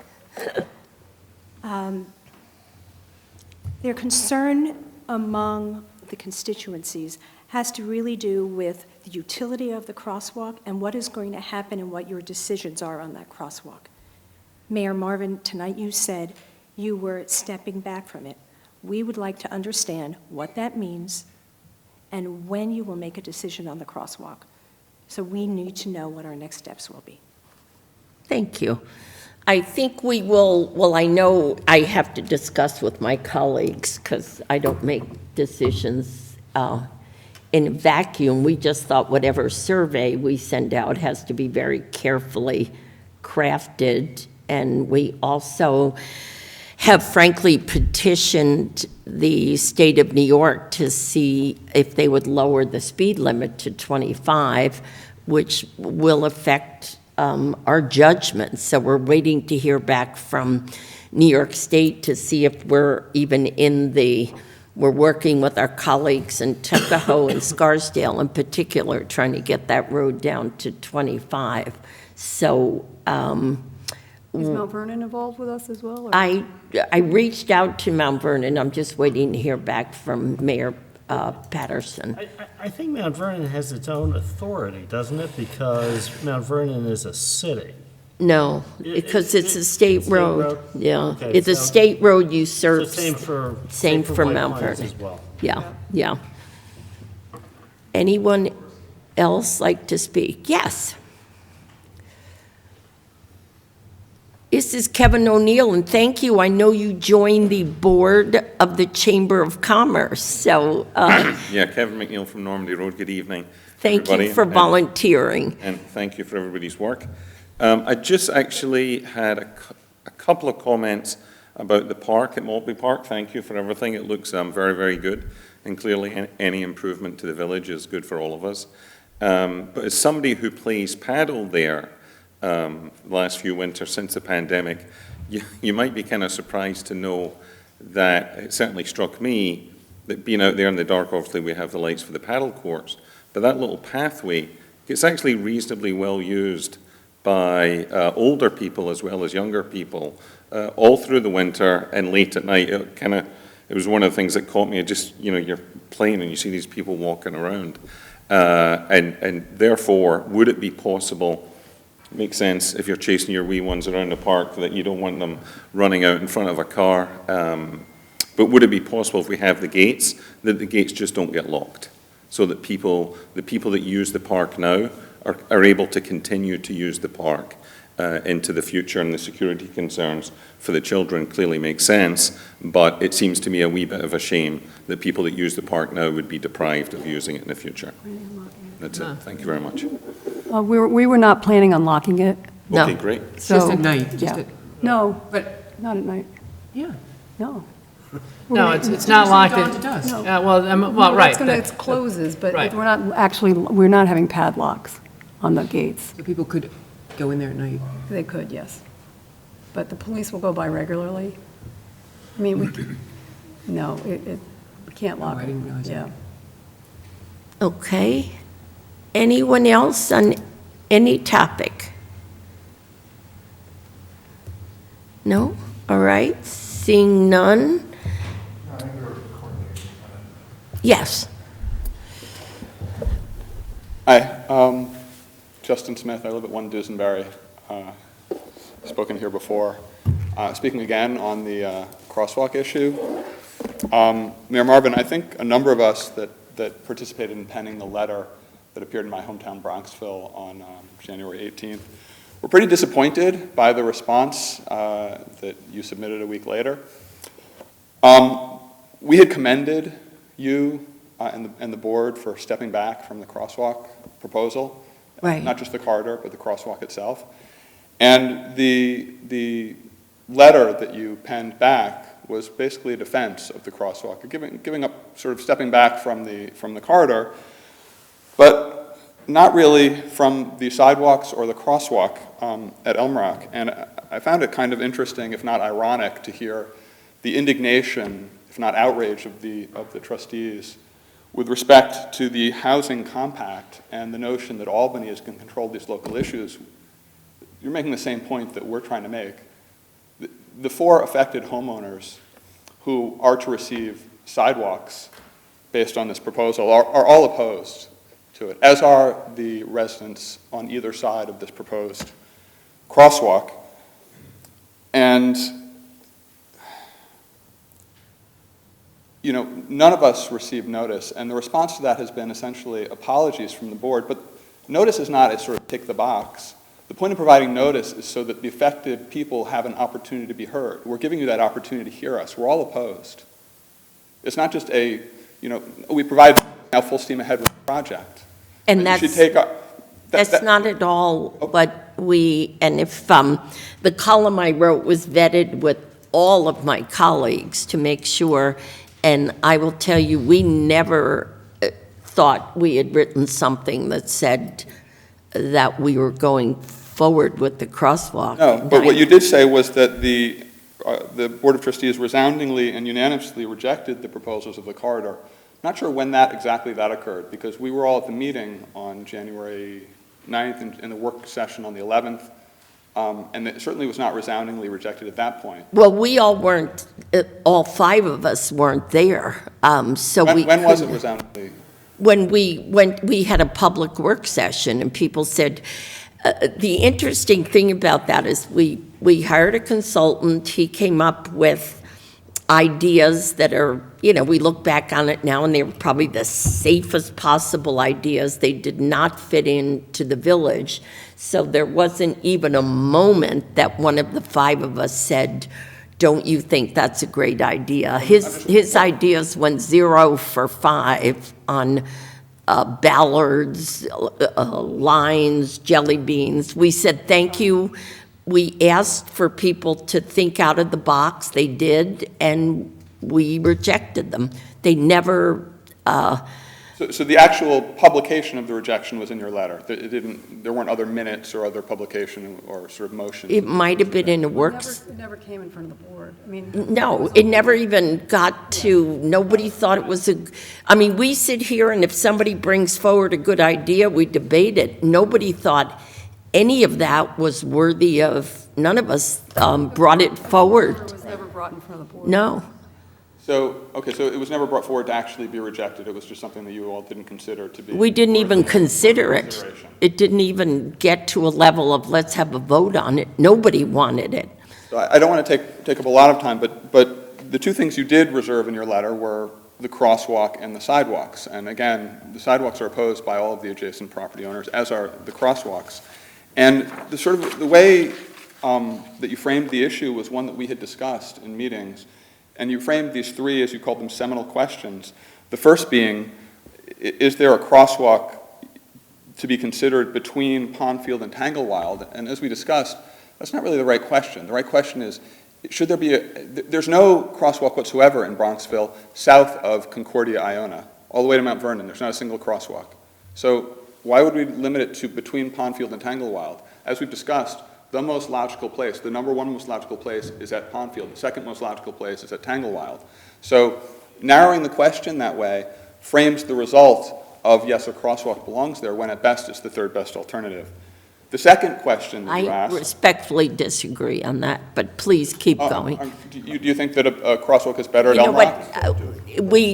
Their concern among the constituencies has to really do with the utility of the crosswalk and what is going to happen and what your decisions are on that crosswalk. Mayor Marvin, tonight you said you were stepping back from it. We would like to understand what that means and when you will make a decision on the crosswalk. So we need to know what our next steps will be. Thank you. I think we will, well, I know I have to discuss with my colleagues because I don't make decisions in a vacuum. We just thought whatever survey we send out has to be very carefully crafted. And we also have frankly petitioned the state of New York to see if they would lower the speed limit to 25, which will affect our judgment. So we're waiting to hear back from New York State to see if we're even we're working with our colleagues in Tuckahoe and Scarsdale in particular, trying to get that road down to 25. So Is Mount Vernon involved with us as well? or- I reached out to Mount Vernon. I'm just waiting to hear back from Mayor Patterson. I think Mount Vernon has its own authority, doesn't it? Because Mount Vernon is a city. No, because it's a state road. Yeah, Okay, it's a so- state road So usurps. same for Same White Mount Plains Vernon. as well. Yeah. Anyone else like to speak? Yes. This is Kevin O'Neill, and thank you. I know you joined the board of the Chamber of Commerce, so Yeah, Kevin McNeil from Normandy Road. Good evening, thank you everybody, for volunteering. and thank you for everybody's work. I just actually had a couple of comments about the park at Maltby Park. Thank you for everything. It looks very, very good, and clearly any improvement to the village is good for all of us. But as somebody who plays paddle there, the last few winters since the pandemic, you might be kind of surprised to know that it certainly struck me that being out there in the dark, obviously we have the lights for the paddle course, but that little pathway, it's actually reasonably well used by older people as well as younger people all through the winter and late at night. It was one of the things that caught me. You're playing and you see these people walking around, and therefore, would it be possible? Makes sense if you're chasing your wee ones around the park that you don't want them running out in front of a car. But would it be possible if we have the gates, that the gates just don't get locked? So that the people that use the park now are able to continue to use the park into the future, and the security concerns for the children clearly make sense, but it seems to me a wee bit of a shame that people that use the park now would be deprived of using it in the future. That's it. Thank you very much. We were not planning on locking it. No. Okay, great. Just at So, night, just yeah. at, No, but, not at night, yeah. no. No, it's not locked in. Dawn to dusk. No. Well, No, right. that's gonna, but- it closes, but Right. we're not actually, we're not having padlocks on the gates. So people could go in there at night. They could, yes. But the police will go by regularly. I mean, no, we can't lock Oh, I it. didn't realize that. Yeah. Okay. Anyone else on any topic? No? All right. Seeing none? Yes. Hi, Justin Smith. I live at 1 Dusenberry. Spoken here before. Speaking again on the crosswalk issue. Mayor Marvin, I think a number of us that participated in penning the letter that appeared in my hometown Bronxville on January 18th were pretty disappointed by the response that you submitted a week later. We had commended you and the board for stepping back from the crosswalk proposal. Right. Not just the corridor, but the crosswalk itself. And the letter that you penned back was basically a defense of the crosswalk, giving up, sort of stepping back from the corridor, but not really from the sidewalks or the crosswalk at Elm Rock. And I found it kind of interesting, if not ironic, to hear the indignation, if not outrage, of the trustees with respect to the housing compact and the notion that Albany is going to control these local issues. You're making the same point that we're trying to make. The 4 affected homeowners who are to receive sidewalks based on this proposal are all opposed to it, as are the residents on either side of this proposed crosswalk. And none of us received notice, and the response to that has been essentially apologies from the board, but notice is not a sort of tick the box. The point of providing notice is so that the affected people have an opportunity to be heard. We're giving you that opportunity to hear us. We're all opposed. It's not just we provide now full steam ahead with the project. And you should that's, take that's not at all what and if the column I wrote was vetted with all of my colleagues to make sure, and I will tell you, we never thought we had written something that said that we were going forward with the crosswalk. No, but what you did say was that the Board of Trustees resoundingly and unanimously rejected the proposals of the corridor. Not sure when exactly that occurred, because we were all at the meeting on January 9th and in the work session on the 11th, and it certainly was not resoundingly rejected at that point. Well, we all weren't, all 5 of us weren't there, so when was it resoundingly? When we had a public work session, and people said, the interesting thing about that is we hired a consultant. He came up with ideas that are, we look back on it now, and they were probably the safest possible ideas. They did not fit into the village. So there wasn't even a moment that one of the 5 of us said, don't you think that's a great idea? His ideas went 0 for 5 on ballards, lines, jelly beans. We said, thank you. We asked for people to think out of the box. They did, and we rejected them. They never... So the actual publication of the rejection was in your letter? There weren't other minutes or other publication or sort of motion? It might have been in the works. It never came in front of the board. I mean. No, it never even got to, nobody thought it was we sit here, and if somebody brings forward a good idea, we debate it. Nobody thought any of that was worthy of, none of us brought it forward. It was never brought in front of the board. No. So it was never brought forward to actually be rejected. It was just something that you all didn't consider to be. We didn't even consider it. It didn't even get to a level of let's have a vote on it. Nobody wanted it. So I don't want to take up a lot of time, but the 2 things you did reserve in your letter were the crosswalk and the sidewalks. And again, the sidewalks are opposed by all of the adjacent property owners, as are the crosswalks. And the way that you framed the issue was one that we had discussed in meetings. And you framed these 3, as you called them, seminal questions. The first being, is there a crosswalk to be considered between Pondfield and Tanglewild. And as we discussed, that's not really the right question. The right question is, should there be there's no crosswalk whatsoever in Bronxville south of Concordia, Iona, all the way to Mount Vernon. There's not a single crosswalk. So why would we limit it to between Pondfield and Tanglewild? As we've discussed, the most logical place, the number one most logical place is at Pondfield. The second most logical place is at Tanglewild. So narrowing the question that way frames the result of yes, a crosswalk belongs there, when at best it's the third best alternative. The second question that you asked... I respectfully disagree on that, but please keep going. Do you think that a crosswalk is better at You know Elm what,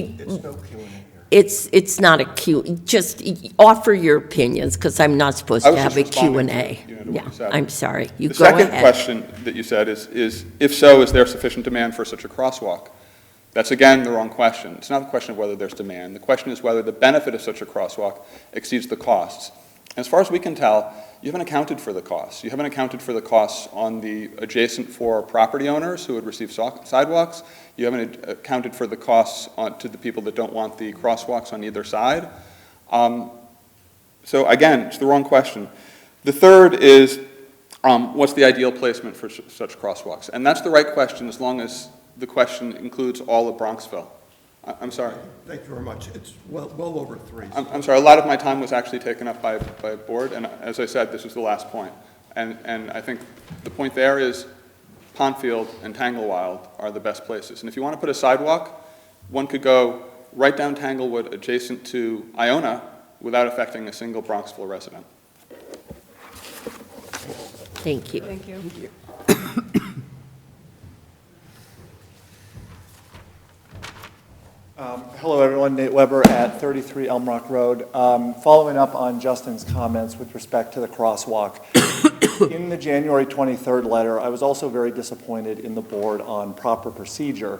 it's not a Q, just offer your opinions, because I'm not supposed to have a Q and A. Yeah, I'm sorry, you go ahead. The second question that you said is, if so, is there sufficient demand for such a crosswalk? That's again the wrong question. It's not the question of whether there's demand. The question is whether the benefit of such a crosswalk exceeds the costs. And as far as we can tell, you haven't accounted for the costs. You haven't accounted for the costs on the adjacent 4 property owners who would receive sidewalks. You haven't accounted for the costs to the people that don't want the crosswalks on either side. So again, it's the wrong question. The third is, what's the ideal placement for such crosswalks? And that's the right question as long as the question includes all of Bronxville. I'm sorry. Thank you very much. It's well over 3. I'm sorry. A lot of my time was actually taken up by a board, and as I said, this was the last point. And I think the point there is Pondfield and Tanglewild are the best places. And if you want to put a sidewalk, one could go right down Tanglewood adjacent to Iona without affecting a single Bronxville resident. Thank you. Thank you. Hello, everyone. Nate Weber at 33 Elm Rock Road. Following up on Justin's comments with respect to the crosswalk, in the January 23rd letter, I was also very disappointed in the board on proper procedure.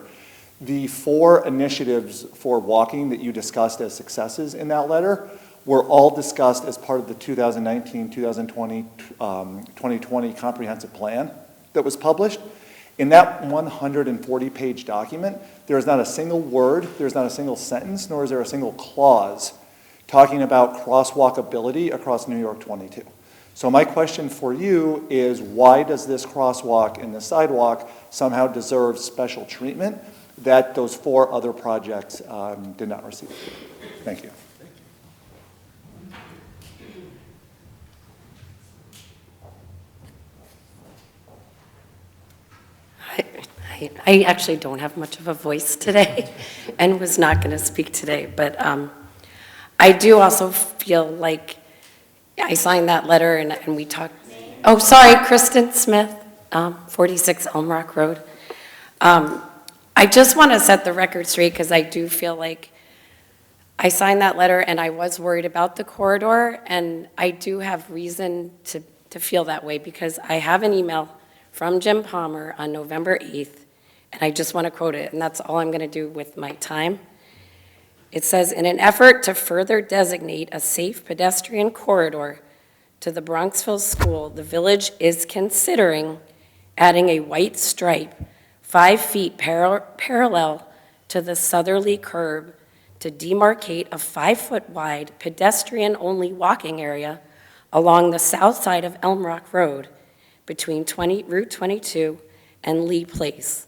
The 4 initiatives for walking that you discussed as successes in that letter were all discussed as part of the 2019-2020 2020 comprehensive plan that was published. In that 140-page document, there is not a single word, there's not a single sentence, nor is there a single clause talking about crosswalkability across New York 22. So my question for you is, why does this crosswalk and the sidewalk somehow deserve special treatment that those 4 other projects did not receive? Thank you. I actually don't have much of a voice today and was not going to speak today, but I do also feel like I signed that letter and we talked. Oh, sorry, Kristen Smith, 46 Elm Rock Road. I just want to set the record straight because I do feel like I signed that letter and I was worried about the corridor, and I do have reason to feel that way because I have an email from Jim Palmer on November 8th, and I just want to quote it, and that's all I'm going to do with my time. It says, in an effort to further designate a safe pedestrian corridor to the Bronxville School, the village is considering adding a white stripe 5 feet parallel to the southerly curb to demarcate a 5-foot wide pedestrian-only walking area along the south side of Elm Rock Road between Route 22 and Lee Place,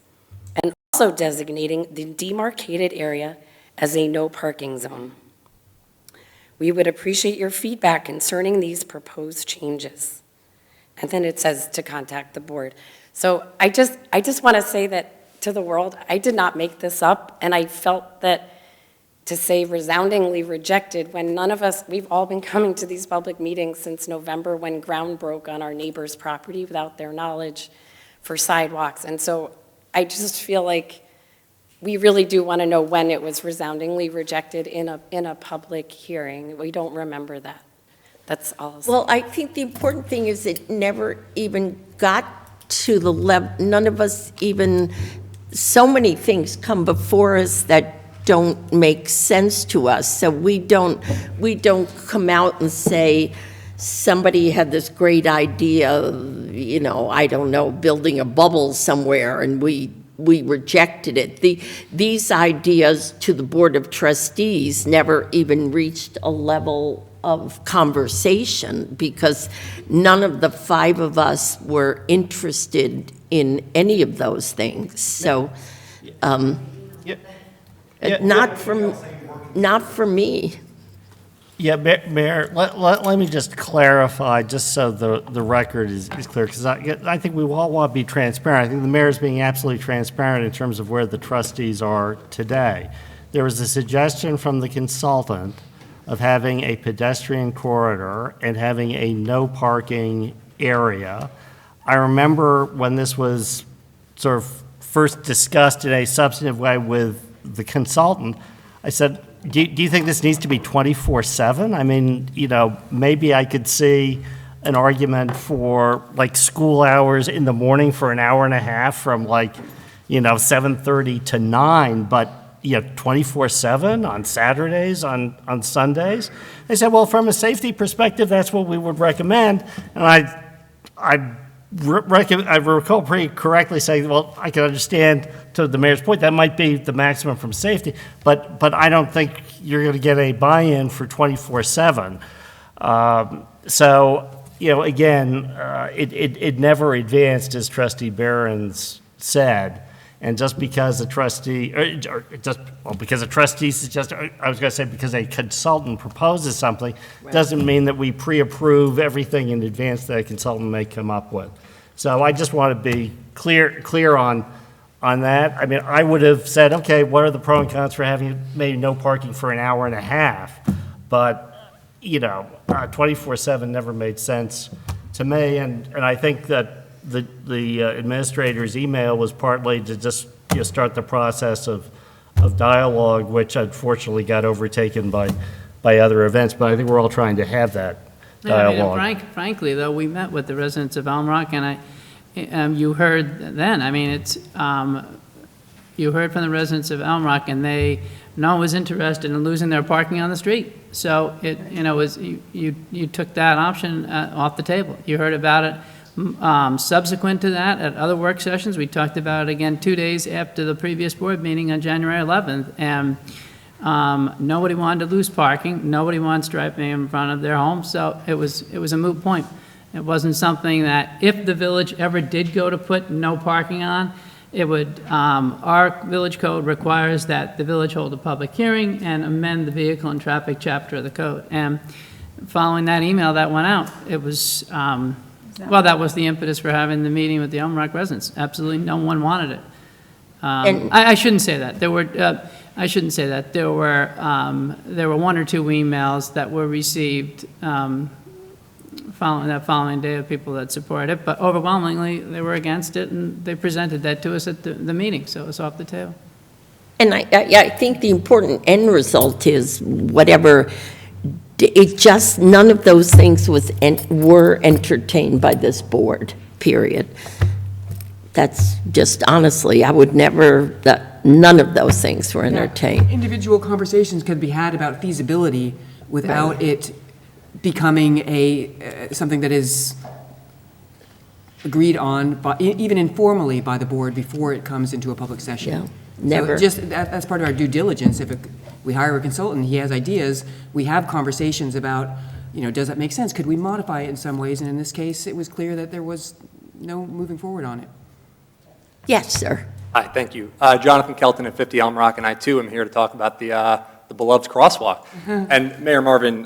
and also designating the demarcated area as a no parking zone. We would appreciate your feedback concerning these proposed changes. And then it says to contact the board. So I just want to say that to the world, I did not make this up, and I felt that to say resoundingly rejected when none of us, we've all been coming to these public meetings since November when ground broke on our neighbor's property without their knowledge for sidewalks. And so I just feel like we really do want to know when it was resoundingly rejected in a public hearing. We don't remember that. That's all. Well, I think the important thing is it never even got to the level, none of us even, so many things come before us that don't make sense to us. So we don't come out and say, somebody had this great idea, you know, I don't know, building a bubble somewhere, and we rejected it. These ideas to the Board of Trustees never even reached a level of conversation, because none of the five of us were interested in any of those things. So, not for me. Yeah, Mayor, let me just clarify, just so the record is clear, because I think we all want to be transparent. I think the mayor is being absolutely transparent in terms of where the trustees are today. There was a suggestion from the consultant of having a pedestrian corridor and having a no parking area. I remember when this was sort of first discussed in a substantive way with the consultant, I said, do you think this needs to be 24/7? I mean, maybe I could see an argument for like school hours in the morning for an hour and a half from 7:30 to 9, but 24/7 on Saturdays, on Sundays? They said, well, from a safety perspective, that's what we would recommend. And I recall pretty correctly saying, well, I can understand, to the mayor's point, that might be the maximum from safety, but I don't think you're going to get a buy-in for 24/7. So, again, it never advanced, as Trustee Barron's said. And just because a trustee, because a trustee suggests, I was going to say because a consultant proposes something, doesn't mean that we pre-approve everything in advance that a consultant may come up with. So I just want to be clear on that. I mean, I would have said, okay, what are the pros and cons for having maybe no parking for an hour and a half? But, 24/7 never made sense to me. And I think that the administrator's email was partly to just start the process of dialogue, which unfortunately got overtaken by other events. But I think we're all trying to have that dialogue. Frankly, though, we met with the residents of Elm Rock, and you heard then. I mean, you heard from the residents of Elm Rock, and no one was interested in losing their parking on the street. So you took that option off the table. You heard about it. Subsequent to that, at other work sessions, we talked about it again 2 days after the previous board meeting on January 11th, and nobody wanted to lose parking. Nobody wants driving in front of their home, so it was a moot point. It wasn't something that, if the village ever did go to put no parking on, it would, our village code requires that the village hold a public hearing and amend the vehicle and traffic chapter of the code. And following that email that went out, it was, that was the impetus for having the meeting with the Elm Rock residents. Absolutely no one wanted it. I shouldn't say that. There were one or two emails that were received following day of people that supported it, but overwhelmingly they were against it, and they presented that to us at the meeting, so it was off the table. And I think the important end result is whatever. It just, none of those things were entertained by this board, period. That's just, honestly, I would never, none of those things were entertained. Individual conversations could be had about feasibility without it becoming something that is agreed on, even informally by the board before it comes into a public session. Yeah, never. So just, that's part of our due diligence. If we hire a consultant, he has ideas, we have conversations about, does that make sense? Could we modify it in some ways? And in this case, it was clear that there was no moving forward on it. Yes, sir. Hi, thank you. Jonathan Kelton at 50 Elm Rock, and I too am here to talk about the beloved crosswalk. And Mayor Marvin,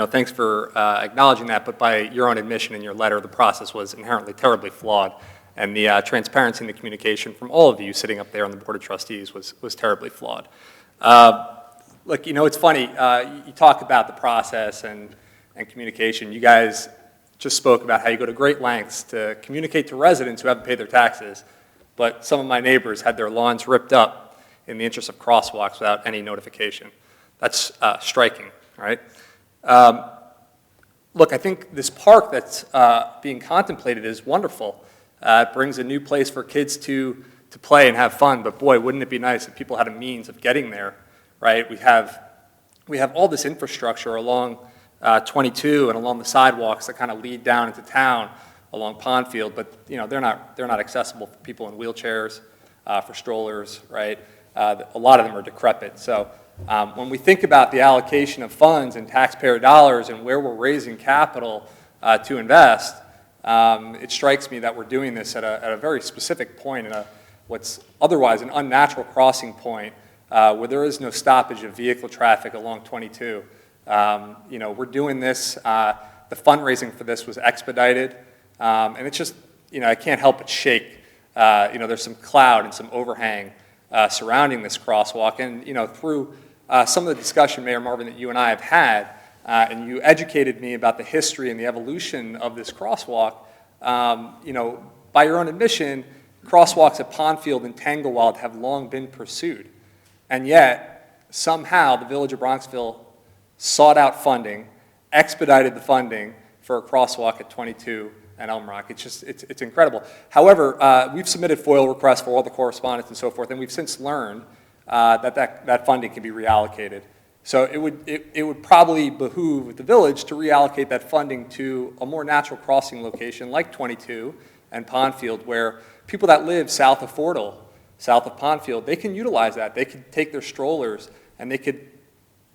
thanks for acknowledging that, but by your own admission in your letter, the process was inherently terribly flawed, and the transparency and the communication from all of you sitting up there on the Board of Trustees was terribly flawed. Look, it's funny, you talk about the process and communication. You guys just spoke about how you go to great lengths to communicate to residents who haven't paid their taxes, but some of my neighbors had their lawns ripped up in the interest of crosswalks without any notification. That's striking, right? Look, I think this park that's being contemplated is wonderful. It brings a new place for kids to play and have fun, but boy, wouldn't it be nice if people had a means of getting there, right? We have all this infrastructure along 22 and along the sidewalks that kind of lead down into town along Pondfield, but they're not accessible for people in wheelchairs, for strollers, right? A lot of them are decrepit. So When we think about the allocation of funds and taxpayer dollars and where we're raising capital to invest, it strikes me that we're doing this at a very specific point in what's otherwise an unnatural crossing point where there is no stoppage of vehicle traffic along 22. We're doing this, the fundraising for this was expedited, and it's just, I can't help but shake. There's some cloud and some overhang surrounding this crosswalk, and, through some of the discussion, Mayor Marvin, that you and I have had, and you educated me about the history and the evolution of this crosswalk, by your own admission, crosswalks at Pondfield and Tanglewild have long been pursued. And yet, somehow, the Village of Bronxville sought out funding, expedited the funding for a crosswalk at 22 and Elm Rock. It's incredible. However, we've submitted FOIL requests for all the correspondence and so forth, and we've since learned that funding can be reallocated. So it would probably behoove the village to reallocate that funding to a more natural crossing location like 22 and Pondfield, where people that live south of Fordle, south of Pondfield, they can utilize that. They could take their strollers and they could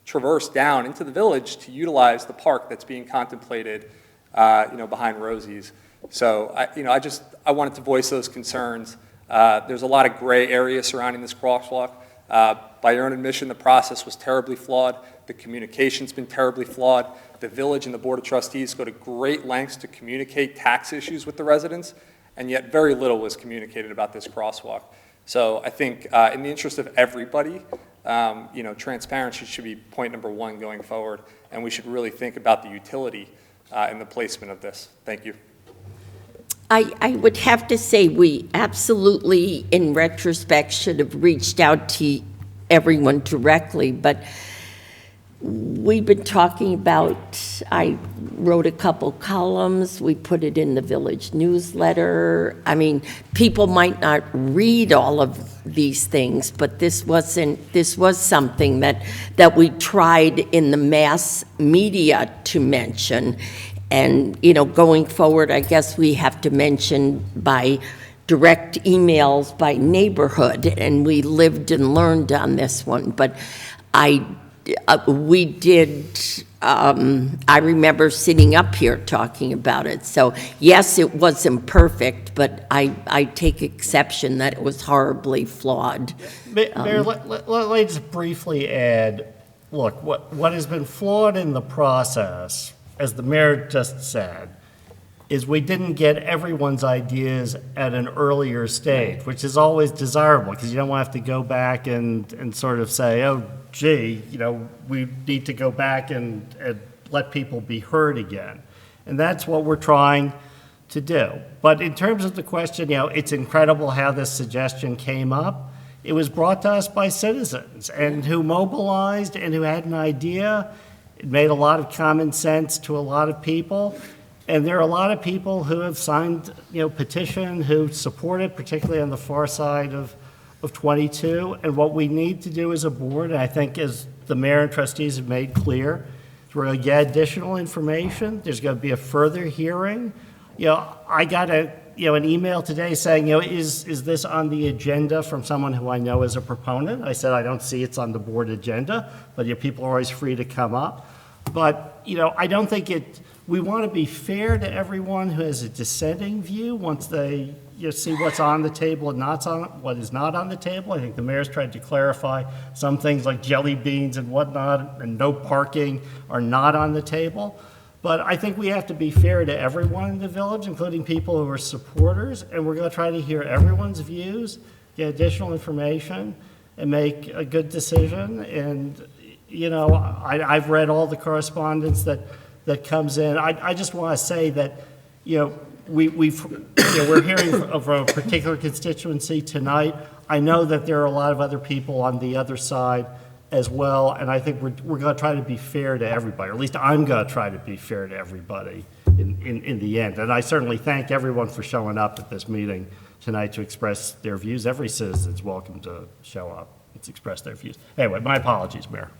traverse down into the village to utilize the park that's being contemplated, behind Rosie's. So, I wanted to voice those concerns. There's a lot of gray area surrounding this crosswalk. By your own admission, the process was terribly flawed. The communication's been terribly flawed. The village and the Board of Trustees go to great lengths to communicate tax issues with the residents, and yet very little was communicated about this crosswalk. So I think in the interest of everybody, transparency should be point number one going forward, and we should really think about the utility and the placement of this. Thank you. I would have to say we absolutely, in retrospect, should have reached out to everyone directly, but we've been talking about, I wrote a couple columns, we put it in the village newsletter. I mean, people might not read all of these things, but this was something that we tried in the mass media to mention. And, going forward, I guess we have to mention by direct emails by neighborhood, and we lived and learned on this one. But we did, I remember sitting up here talking about it. So, yes, it wasn't perfect, but I take exception that it was horribly flawed. Mayor, let me just briefly add, look, what has been flawed in the process, as the mayor just said, is we didn't get everyone's ideas at an earlier stage, which is always desirable, because you don't want to have to go back and sort of say, oh, gee, we need to go back and let people be heard again. And that's what we're trying to do. But in terms of the question, it's incredible how this suggestion came up. It was brought to us by citizens and who mobilized and who had an idea. It made a lot of common sense to a lot of people. And there are a lot of people who have signed, petition, who support it, particularly on the far side of 22. And what we need to do as a board, and I think as the mayor and trustees have made clear, is we're going to get additional information. There's going to be a further hearing. I got an email today saying, is this on the agenda from someone who I know is a proponent? I said, I don't see it's on the board agenda, but people are always free to come up. But, I don't think we want to be fair to everyone who has a dissenting view once they see what's on the table and what is not on the table. I think the mayor's tried to clarify some things like jelly beans and whatnot and no parking are not on the table. But I think we have to be fair to everyone in the village, including people who are supporters, and we're going to try to hear everyone's views, get additional information, and make a good decision. And, I've read all the correspondence that comes in. I just want to say that, we're hearing of a particular constituency tonight. I know that there are a lot of other people on the other side as well, and I think we're going to try to be fair to everybody, or at least I'm going to try to be fair to everybody in the end. And I certainly thank everyone for showing up at this meeting tonight to express their views. Every citizen's welcome to show up and express their views. Anyway, my apologies, Mayor.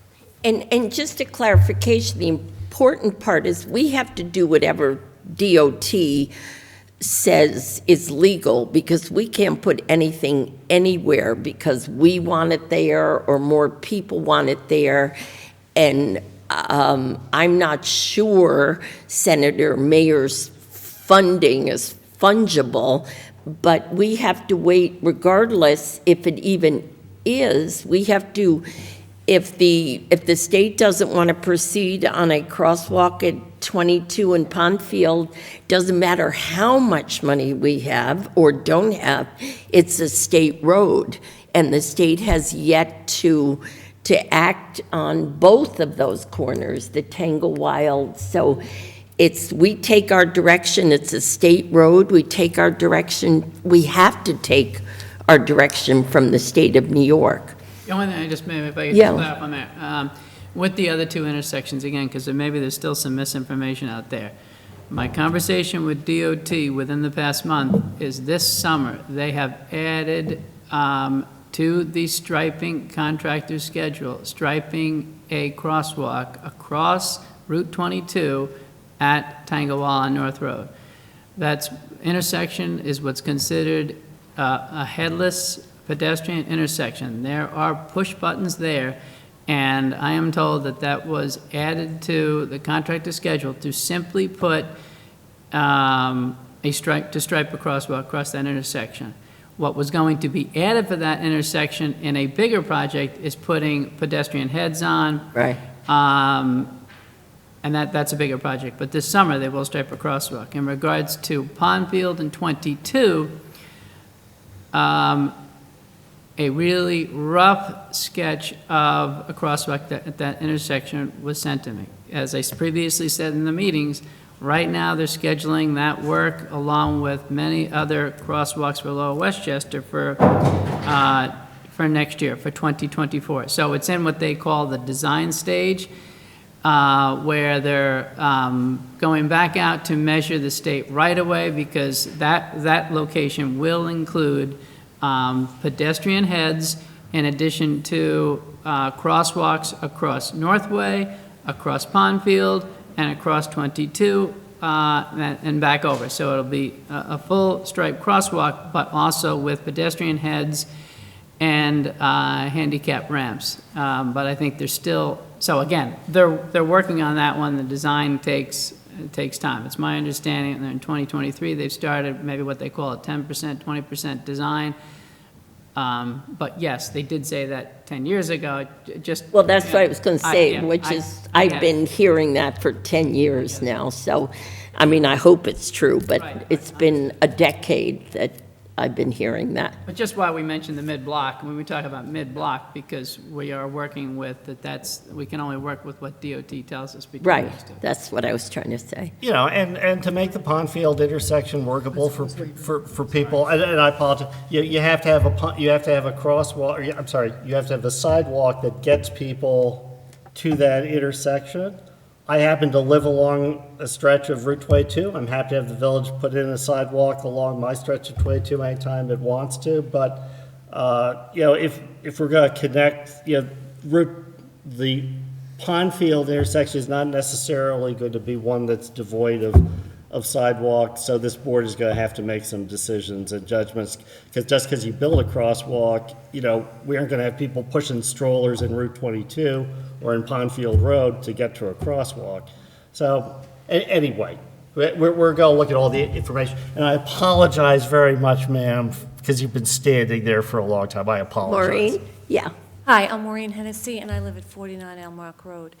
And just a clarification, the important part is we have to do whatever DOT says is legal, because we can't put anything anywhere because we want it there or more people want it there. And I'm not sure Senator Mayer's funding is fungible, but we have to wait regardless if it even is. We have to, if the state doesn't want to proceed on a crosswalk at 22 in Pondfield, doesn't matter how much money we have or don't have, it's a state road. And the state has yet to act on both of those corners, the Tangle Wild. So we take our direction, it's a state road, we take our direction, we have to take our direction from the state of New York. The only thing I just, maybe if I could Yeah. just clarify on that, with the other two intersections, again, because maybe there's still some misinformation out there. My conversation with DOT within the past month is this summer, they have added to the striping contractor schedule, striping a crosswalk across Route 22 at Tangawal on North Road. That intersection is what's considered a headless pedestrian intersection. There are push buttons there, and I am told that that was added to the contractor schedule to simply put stripe a crosswalk across that intersection. What was going to be added for that intersection in a bigger project is putting pedestrian heads on. Right. And that's a bigger project. But this summer, they will stripe a crosswalk. In regards to Pondfield and 22, a really rough sketch of a crosswalk at that intersection was sent to me. As I previously said in the meetings, right now they're scheduling that work along with many other crosswalks for Lower Westchester for next year, for 2024. So it's in what they call the design stage, where they're going back out to measure the state right-of-way, because that location will include pedestrian heads in addition to crosswalks across Northway, across Pondfield, and across 22, and back over. So it'll be a full striped crosswalk, but also with pedestrian heads and handicap ramps. But I think there's still, so again, they're working on that one. The design takes time. It's my understanding that in 2023, they've started maybe what they call a 10%, 20% design. But yes, they did say that 10 years ago, just. Well, that's what I was going to say, I've yeah. been hearing that for 10 years now. So, I mean, I hope it's true, but it's been a decade that I've been hearing that. But just why we mentioned the mid-block, when we talk about mid-block, because we are working with, we can only work with what DOT tells us. Right, that's what I was trying to say. You know, and to make the Pondfield intersection workable for people, and I apologize, you have to have a crosswalk, you have to have a sidewalk that gets people to that intersection. I happen to live along a stretch of Route 22. I'm happy to have the village put in a sidewalk along my stretch of 22 anytime it wants to. But, you know, if we're going to connect, you know, the Pondfield intersection is not necessarily going to be one that's devoid of sidewalks. So this board is going to have to make some decisions and judgments. Because just because you build a crosswalk, you know, we aren't going to have people pushing strollers in Route 22 or in Pondfield Road to get to a crosswalk. So anyway, we're going to look at all the information. And I apologize very much, ma'am, because you've been standing there for a long time. I apologize. Maureen? Yeah. Hi, I'm Maureen Hennessy, and I live at 49 Elm Rock Road.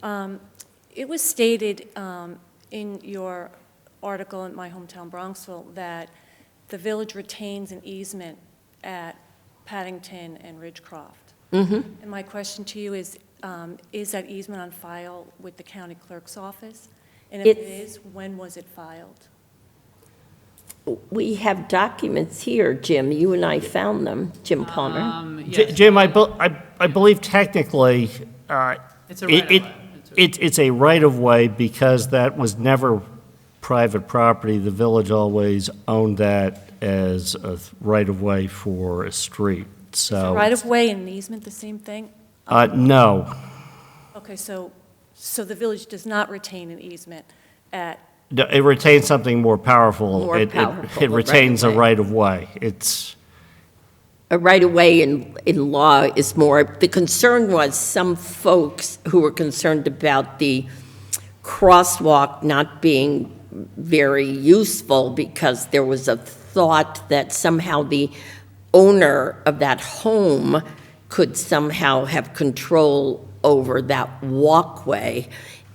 It was stated in your article in my hometown, Bronxville, that the village retains an easement at Paddington and Ridgecroft. Mm-hmm. And my question to you is that easement on file with the county clerk's office? And if it is, when was it filed? We have documents here, Jim. You and I found them, Jim Palmer. Yes. Jim, I believe technically It's a right-of-way. it's a right-of-way because that was never private property. The village always owned that as a right-of-way for a street. So Right-of-way and an easement the same thing? no. Okay, so the village does not retain an easement at It retains something more powerful. More powerful, It the retains a right-of-way. right-of-way. It's, A right-of-way in law is more, the concern was some folks who were concerned about the crosswalk not being very useful because there was a thought that somehow the owner of that home could somehow have control over that walkway.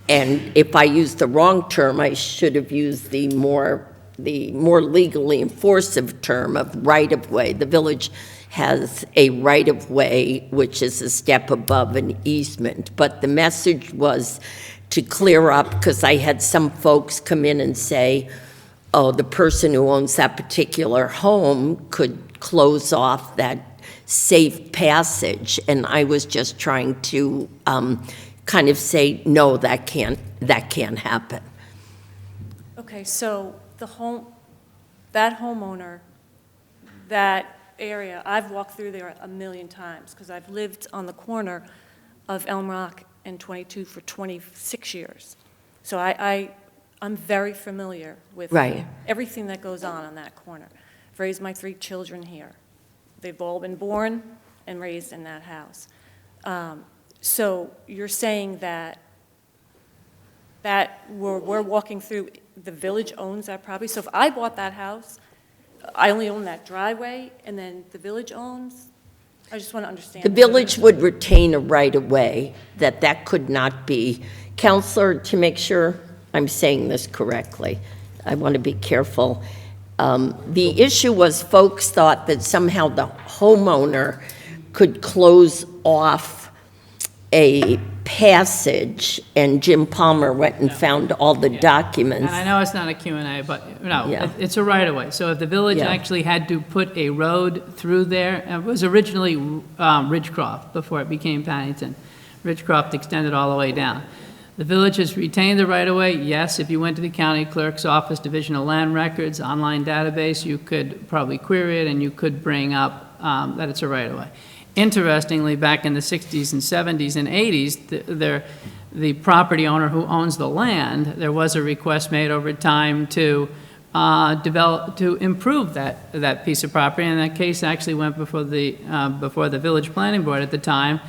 And if I used the wrong term, I should have used the more legally enforceable term of right-of-way. The village has a right-of-way, which is a step above an easement. But the message was to clear up, because I had some folks come in and say, oh, the person who owns that particular home could close off that safe passage. And I was just trying to kind of say, no, that can't happen. Okay, so that homeowner, that area, I've walked through there a million times because I've lived on the corner of Elm Rock and 22 for 26 years. So I'm very familiar with everything that goes on that corner. I've raised my 3 children here. They've all been born and raised in that house. So you're saying that we're walking through, the village owns that property? So if I bought that house, I only own that driveway, and then the village owns? I just want to understand. The village would retain a right-of-way, that could not be. Counselor, to make sure I'm saying this correctly, I want to be careful. The issue was folks thought that somehow the homeowner could close off a passage, and Jim Palmer went and found all the documents. And I know it's not a Q&A, but no, Yeah. it's a right-of-way. So if the village actually had to put a road through there, it was originally Ridgecroft before it became Paddington. Ridgecroft extended all the way down. The village has retained the right-of-way. Yes, if you went to the county clerk's office, Division of Land Records, online database, you could probably query it and you could bring up that it's a right-of-way. Interestingly, back in the 60s and 70s and 80s, the property owner who owns the land, there was a request made over time to improve that piece of property, and that case actually went before the village planning board at the time,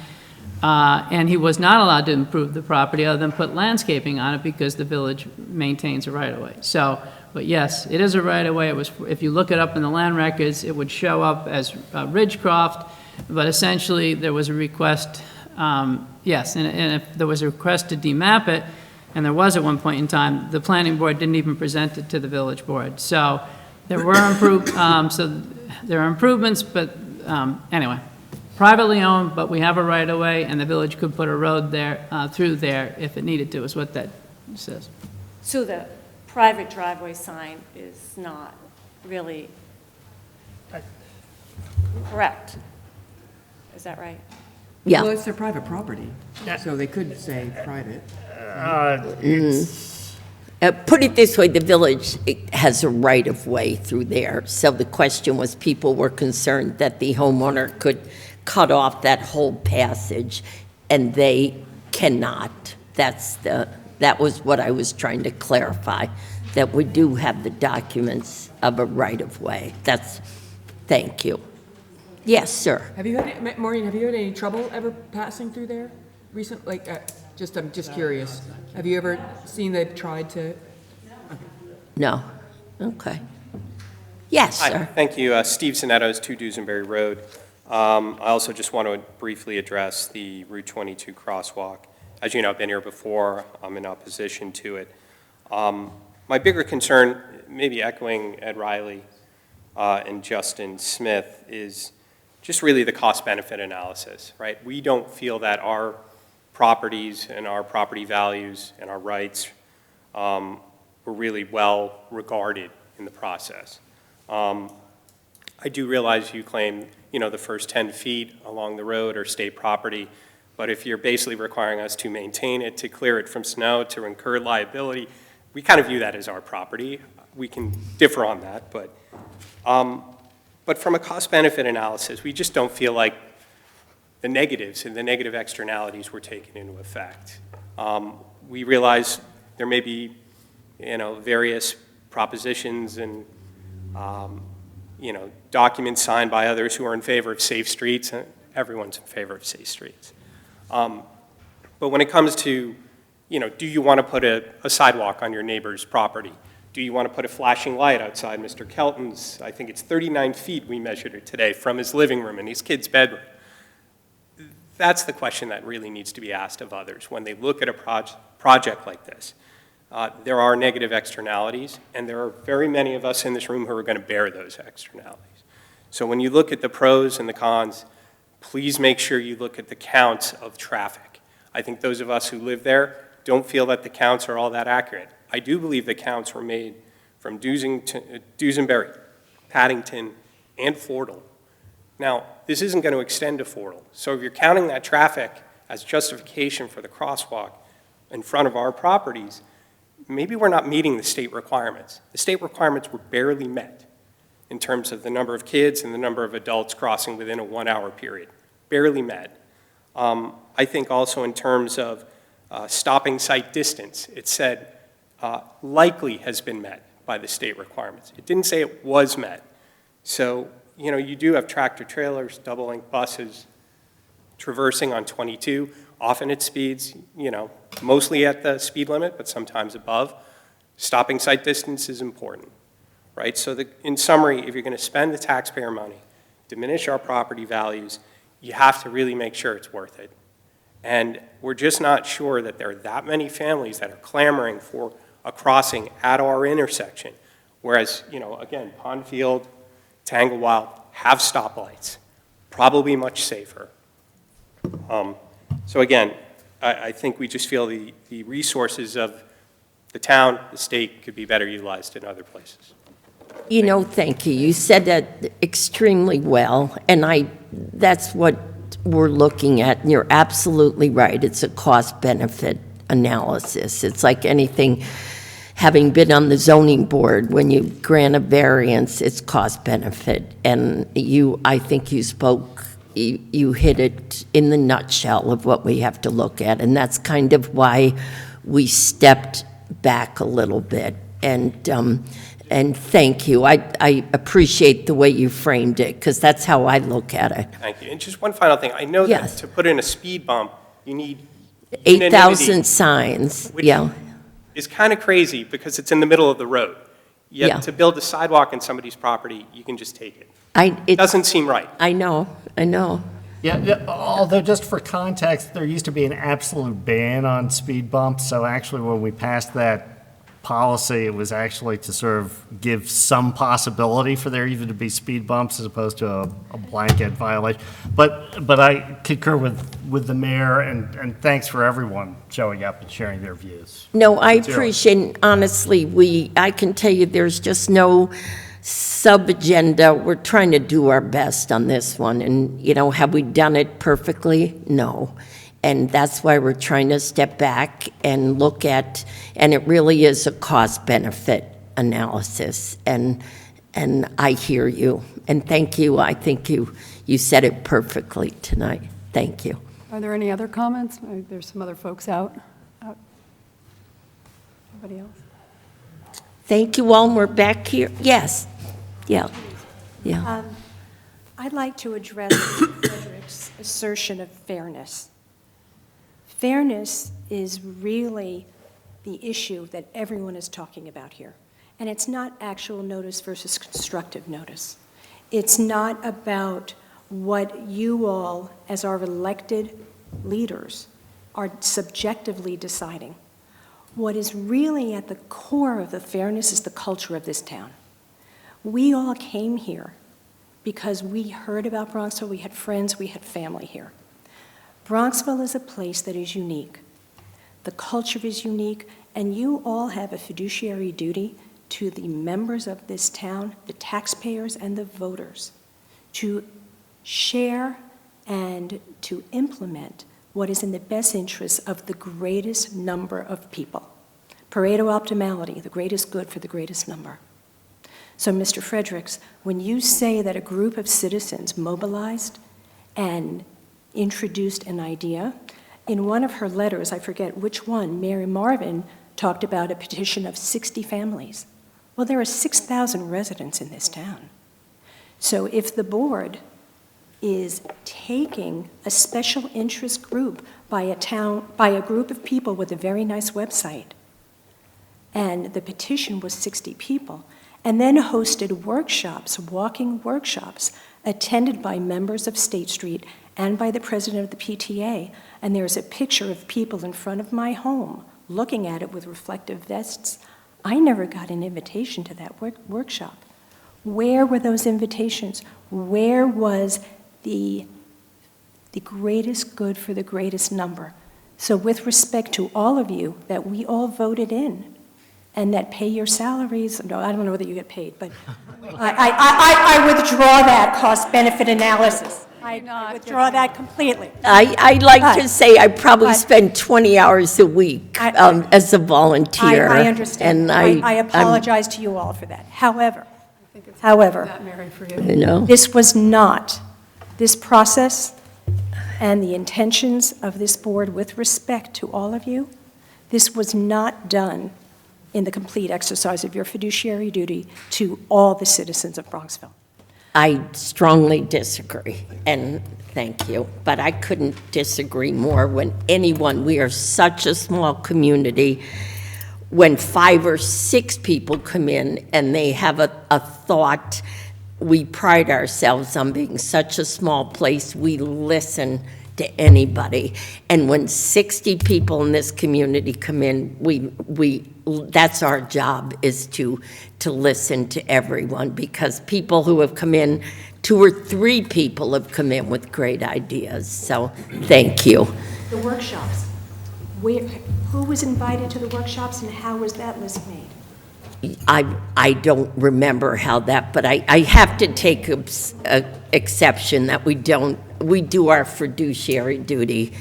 and he was not allowed to improve the property other than put landscaping on it because the village maintains a right-of-way. So, but yes, it is a right-of-way. It was, if you look it up in the land records, it would show up as Ridgecroft. But essentially, there was a request, yes, and if there was a request to demap it, and there was at one point in time, the planning board didn't even present it to the village board. So there were there are improvements, but anyway, privately owned, but we have a right-of-way, and the village could put a road there, through there if it needed to, is what that says. So the private driveway sign is not really correct? Is that right? Yeah. Well, it's their private property, so they could say private. Put it this way, the village has a right-of-way through there. So the question was, people were concerned that the homeowner could cut off that whole passage, and they cannot. That was what I was trying to clarify, that we do have the documents of a right-of-way. Thank you. Yes, sir. Have you had, Maureen, have you had any trouble ever passing through there recent, like, I'm just curious. Have you ever seen they've tried to? Okay. No. Okay. Yes, sir. Hi, thank you. Steve Zanettos, 2 Dusenberry Road. I also just want to briefly address the Route 22 crosswalk. As you know, I've been here before. I'm in opposition to it. My bigger concern, maybe echoing Ed Riley and Justin Smith, is just really the cost-benefit analysis, right? We don't feel that our properties and our property values and our rights were really well regarded in the process. I do realize you claim, the first 10 feet along the road are state property, but if you're basically requiring us to maintain it, to clear it from snow, to incur liability, we kind of view that as our property. We can differ on that, but from a cost-benefit analysis, we just don't feel like the negatives and the negative externalities were taken into effect. We realize there may be various propositions and, documents signed by others who are in favor of safe streets, and everyone's in favor of safe streets. But when it comes to, do you want to put a sidewalk on your neighbor's property? Do you want to put a flashing light outside Mr. Kelton's, I think it's 39 feet, we measured it today, from his living room and his kid's bedroom? That's the question that really needs to be asked of others when they look at a project like this. There are negative externalities, and there are very many of us in this room who are going to bear those externalities. So when you look at the pros and the cons, please make sure you look at the counts of traffic. I think those of us who live there don't feel that the counts are all that accurate. I do believe the counts were made from Duesenberry, Paddington, and Fordle. Now, this isn't going to extend to Fordle. So if you're counting that traffic as justification for the crosswalk in front of our properties, maybe we're not meeting the state requirements. The state requirements were barely met in terms of the number of kids and the number of adults crossing within a 1 hour period. Barely met. I think also in terms of stopping sight distance, it said likely has been met by the state requirements. It didn't say it was met. So, you do have tractor trailers, double-length buses traversing on 22, often at speeds, mostly at the speed limit, but sometimes above. Stopping sight distance is important, right? So in summary, if you're going to spend the taxpayer money, diminish our property values, you have to really make sure it's worth it. And we're just not sure that there are that many families that are clamoring for a crossing at our intersection. Whereas, again, Pondfield, Tanglewild have stoplights, probably much safer. So again, I think we just feel the resources of the town, the state, could be better utilized in other places. Thank you. You said that extremely well, and that's what we're looking at, and you're absolutely right. It's a cost-benefit analysis. It's like anything, having been on the zoning board, when you grant a variance, it's cost-benefit. And I think you spoke, you hit it in the nutshell of what we have to look at, and that's kind of why we stepped back a little bit. And thank you. I appreciate the way you framed it, because that's how I look at it. Thank you. And just one final thing. I know that to put in a speed bump, you need 8,000 signs, which is kind of crazy because it's in the middle of the road. Yet to build a sidewalk on somebody's property, you can just take it. It doesn't seem right. I know. Yeah, although just for context, there used to be an absolute ban on speed bumps. So actually when we passed that policy, it was actually to sort of give some possibility for there even to be speed bumps as opposed to a blanket violation. But I concur with the mayor, and thanks for everyone showing up and sharing their views. No, I appreciate, honestly, I can tell you there's just no sub-agenda. We're trying to do our best on this one, and, have we done it perfectly? No. And that's why we're trying to step back and look at, and it really is a cost-benefit analysis. And I hear you. And thank you. I think you said it perfectly tonight. Thank you. Are there any other comments? There's some other folks out. Anybody else? Thank you all. We're back here. Yes. Yeah. I'd like to address Frederick's assertion of fairness. Fairness is really the issue that everyone is talking about here. And it's not actual notice versus constructive notice. It's not about what you all, as our elected leaders, are subjectively deciding. What is really at the core of the fairness is the culture of this town. We all came here because we heard about Bronxville, we had friends, we had family here. Bronxville is a place that is unique. The culture is unique, and you all have a fiduciary duty to the members of this town, the taxpayers and the voters, to share and to implement what is in the best interest of the greatest number of people. Pareto optimality, the greatest good for the greatest number. So, Mr. Fredericks, when you say that a group of citizens mobilized and introduced an idea, in one of her letters, I forget which one, Mary Marvin talked about a petition of 60 families. Well, there are 6,000 residents in this town. So if the board is taking a special interest group by a group of people with a very nice website, and the petition was 60 people, and then hosted workshops, walking workshops, attended by members of State Street and by the president of the PTA, and there's a picture of people in front of my home looking at it with reflective vests. I never got an invitation to that workshop. Where were those invitations? Where was the greatest good for the greatest number? So with respect to all of you that we all voted in and that pay your salaries, no, I don't know whether you get paid, but I withdraw that cost-benefit analysis. I withdraw that completely. I'd like to say I probably spend 20 hours a week as a volunteer. I understand. And I apologize to you all for that. However, this was not, this process and the intentions of this board with respect to all of you, this was not done in the complete exercise of your fiduciary duty to all the citizens of Bronxville. I strongly disagree, and thank you, but I couldn't disagree more when we are such a small community, when 5 or 6 people come in and they have a thought, we pride ourselves on being such a small place, we listen to anybody. And when 60 people in this community come in, that's our job, is to listen to everyone, because people who have come in, 2 or 3 people have come in with great ideas. So thank you. The workshops, who was invited to the workshops and how was that list made? I don't remember how that, but I have to take exception that we do our fiduciary duty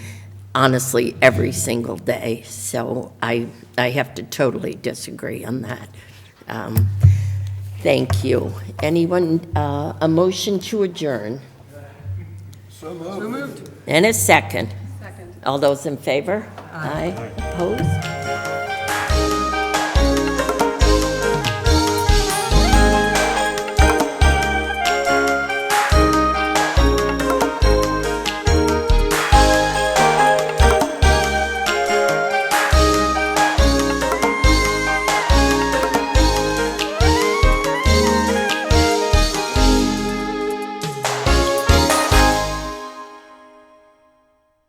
honestly every single day. So I have to totally disagree on that. Thank you. Anyone, a motion to adjourn? So moved. And a second. Second. All those in favor? Aye. Opposed?